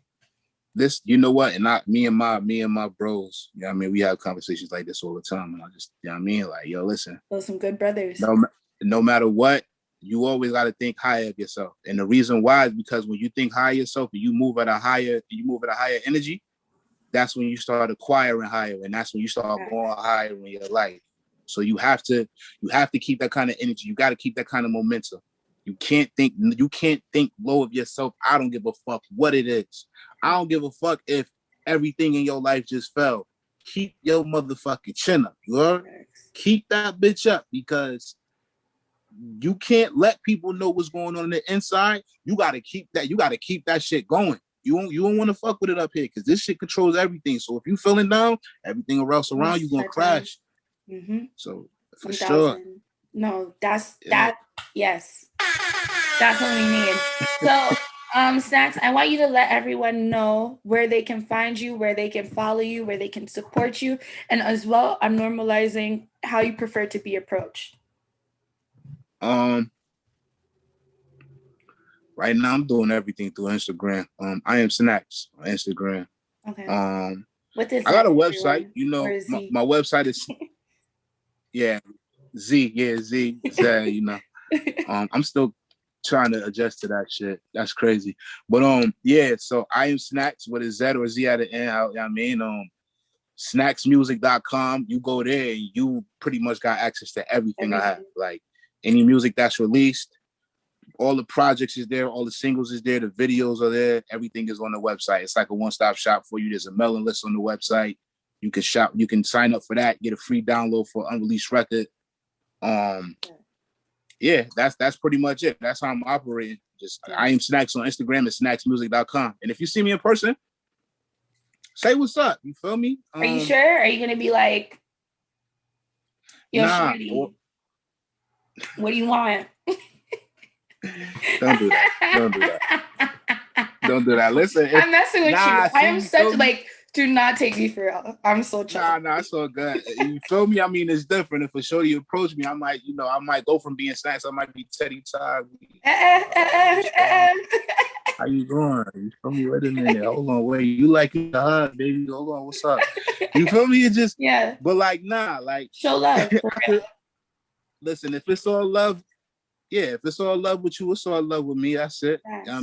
this, you know what? And me and my bros, you know what I mean, we have conversations like this all the time. And I just, you know what I mean? Like, yo, listen. Those some good brothers. No matter what, you always got to think higher of yourself. And the reason why is because when you think higher of yourself and you move at a higher energy, that's when you start acquiring higher, and that's when you start going higher in your life. So you have to keep that kind of energy. You got to keep that kind of momentum. You can't think low of yourself. I don't give a fuck what it is. I don't give a fuck if everything in your life just fell. Keep your motherfucking chin up. You heard? Keep that bitch up, because you can't let people know what's going on the inside. You gotta keep that shit going. You don't want to fuck with it up here, because this shit controls everything. So if you feeling down, everything else around you gonna crash. Mm-hmm. So for 1,000. sure. No, that. Yes, that's what we need. So, Snackz, I want you to let everyone know where they can find you, where they can follow you, where they can support you, and as well, I'm normalizing how you prefer to be approached. Right now, I'm doing everything through Instagram. I am Snackz on Instagram. Okay. What is I got a website. You know, my website is Z. You know, I'm still trying to adjust to that shit. That's crazy. But so I am Snackz with a Z or a Z at the end. I mean, snacksmusic.com. You go there and you pretty much got access to everything I have. Like any music that's released. All the projects is there, all the singles is there, the videos are there, everything is on the website. It's like a one-stop shop for you. There's a mailing list on the website. You can shop, you can sign up for that, get a free download for unreleased record. That's pretty much it. That's how I'm operating. I am Snackz on Instagram and snacksmusic.com. And if you see me in person, say what's up. You feel me? Are you sure? Are you gonna be like, yo, shorty, what do you want? Don't do that. Listen, I'm messing with you. I am such do not take me for real. I'm so chill. Nah, it's all good. You feel me? I mean, it's different. If a shorty approach me, I might go from being Snackz. I might be Teddy Todd. How you doing? You feel me? Wait a minute. Hold on. Wait. You like the hug, baby? Hold on. What's up? You feel me? It just But show love. For real. Listen, if it's all love. Yeah, if it's all love with you, it's all love with me. That's it. Yes. You know what I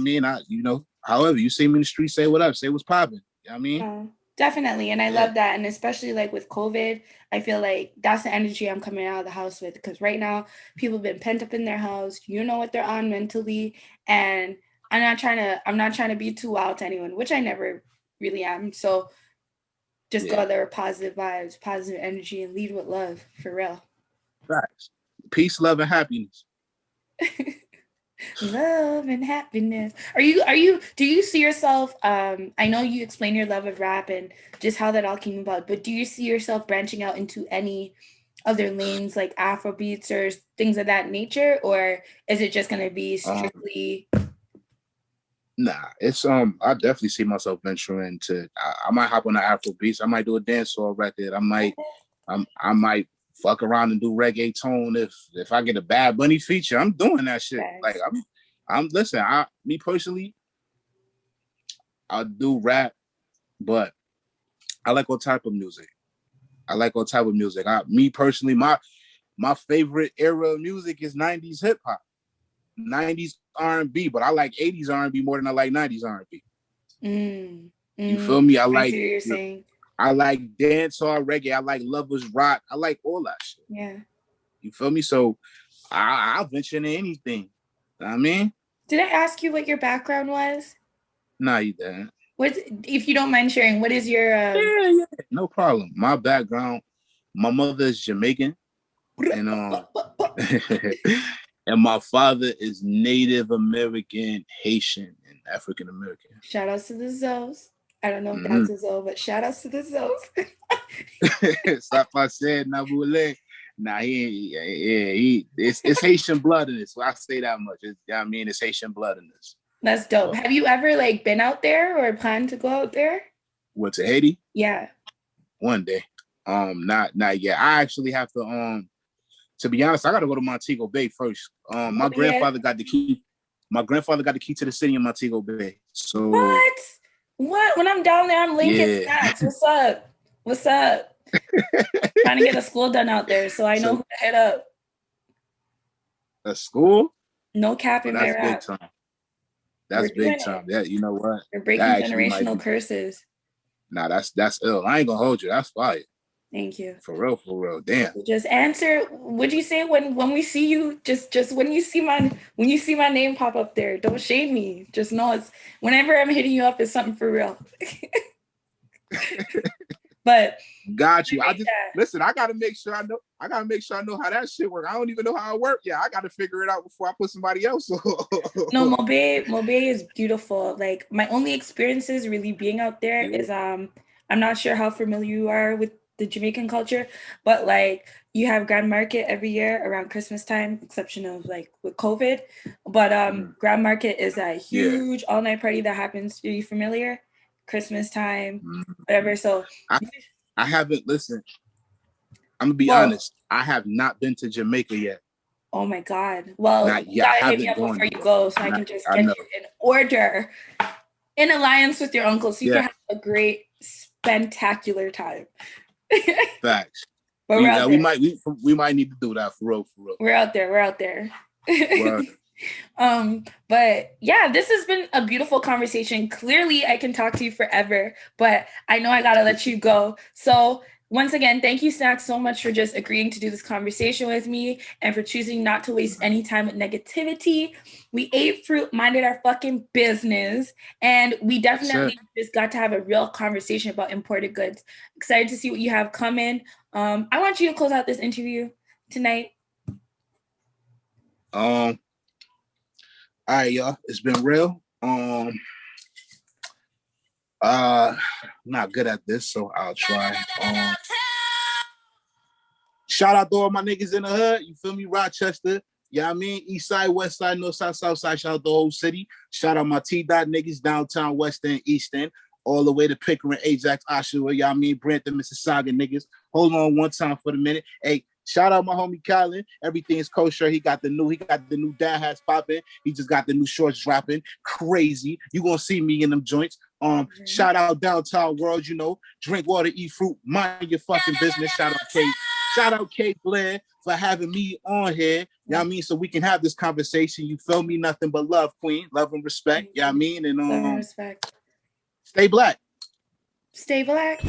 mean? However, you see me in the street, say what up, say what's popping. You know what I mean? Definitely. And I love that. And especially with COVID, I feel like that's the energy I'm coming out of the house with. Because right now, people have been pent up in their house. You know what they're on mentally. And I'm not trying to be too wild to anyone, which I never really am. So just go there with positive vibes, positive energy, and lead with love, for real. Facts. Peace, love, and happiness. Love and happiness. Do you see yourself, I know you explained your love of rap and just how that all came about, but do you see yourself branching out into any other lanes like Afro beats or things of that nature, or is it just going to be strictly Nah, it's I definitely see myself venturing into I might hop on the Afro beats, I might do a dancehall record, I might fuck around and do reggaeton if I get a Bad Bunny feature. I'm doing that shit. Like listen, me personally, I'll do rap, but I like all type of music. Me personally, my favorite era of music is 90s hip hop, 90s R&B, but I like 80s R&B more than I like 90s R&B. You feel me? I see what you're saying. I like dancehall, reggae. I like lovers rock. I like all that shit. Yeah. You feel me? So I'll venture into anything. You know what I mean? Did I ask you what your background was? Nah, you didn't. If you don't mind sharing, what is your... Yeah, no problem. My background, my mother is Jamaican. And and my father is Native American, Haitian, and African American. Shout outs to the Zoes. I don't know if that's a Zoe, but shout outs to the Zoes. Stop I said Nabule. Nah, it's Haitian blood in this. So I say that much. It's Haitian blood in this. That's dope. Have you ever like been out there or planned to go out there? What, to Haiti? Yeah. One day. Not yet. I actually have to be honest, I gotta go to Montego Bay first. My grandfather got the key. My grandfather got the key to the city in Montego Bay. So what? When I'm down there, I'm linking Snackz. What's up? What's up? Trying to get a school done out there, so I know who to hit up. A school? No cap in my rap. Big time. That's big time. Yeah, you know what? We're breaking generational curses. Nah, that's ill. I ain't gonna hold you. That's fire. Thank you. For real. Damn. Just answer. Would you say when we see you? Just when you see my name pop up there, don't shame me. Just know it's whenever I'm hitting you up, it's something for real. But got you. Listen. I gotta make sure I know. I gotta make sure I know how that shit works. I don't even know how it works. Yeah, I gotta figure it out before I put somebody else on. No, Mobay is beautiful. Like my only experiences really being out there is I'm not sure how familiar you are with the Jamaican culture, but like you have Grand Market every year around Christmas time, exception of like with COVID. But Grand Market is a huge all-night party that happens. Are you familiar? Christmas time, whatever. So I haven't listened. I'm gonna be honest. I have not been to Jamaica yet. Oh my God. Well, you gotta hit me up before you go so I can just get you in order in alliance with your uncle so you can have a great, spectacular time. Facts. But we might need to do that for real. We're out there. But yeah, this has been a beautiful conversation. Clearly I can talk to you forever, but I know I gotta let you go. So once again, thank you, Snackz, so much for just agreeing to do this conversation with me and for choosing not to waste any time with negativity. We ate fruit, minded our fucking business, and we definitely just got to have a real conversation about imported goods. Excited to see what you have coming. I want you to close out this interview tonight. All right, y'all. It's been real. I'm not good at this, so I'll try. Shout out to all my niggas in the hood. You feel me? Rochester. Yeah, I mean, East Side, West Side, North Side, South Side. Shout out the whole city. Shout out my T-Dot niggas, downtown, West End, East End, all the way to Pickering, Ajax, Oshawa. Yeah, I mean, Brampton, Mississauga niggas. Hold on one time for the minute. Hey, shout out my homie Colin. Everything's kosher. He got the new dad hats popping. He just got the new shorts dropping. Crazy. You gonna see me in them joints. Shout out Downtown World, you know. Drink water, eat fruit, mind your fucking business. Shout out Kate. Shout out Kate Blair for having me on here. You know what I mean? So we can have this conversation. You feel me? Nothing but love, queen. Love and respect. You know what I mean? And love and respect. Stay black. Stay black.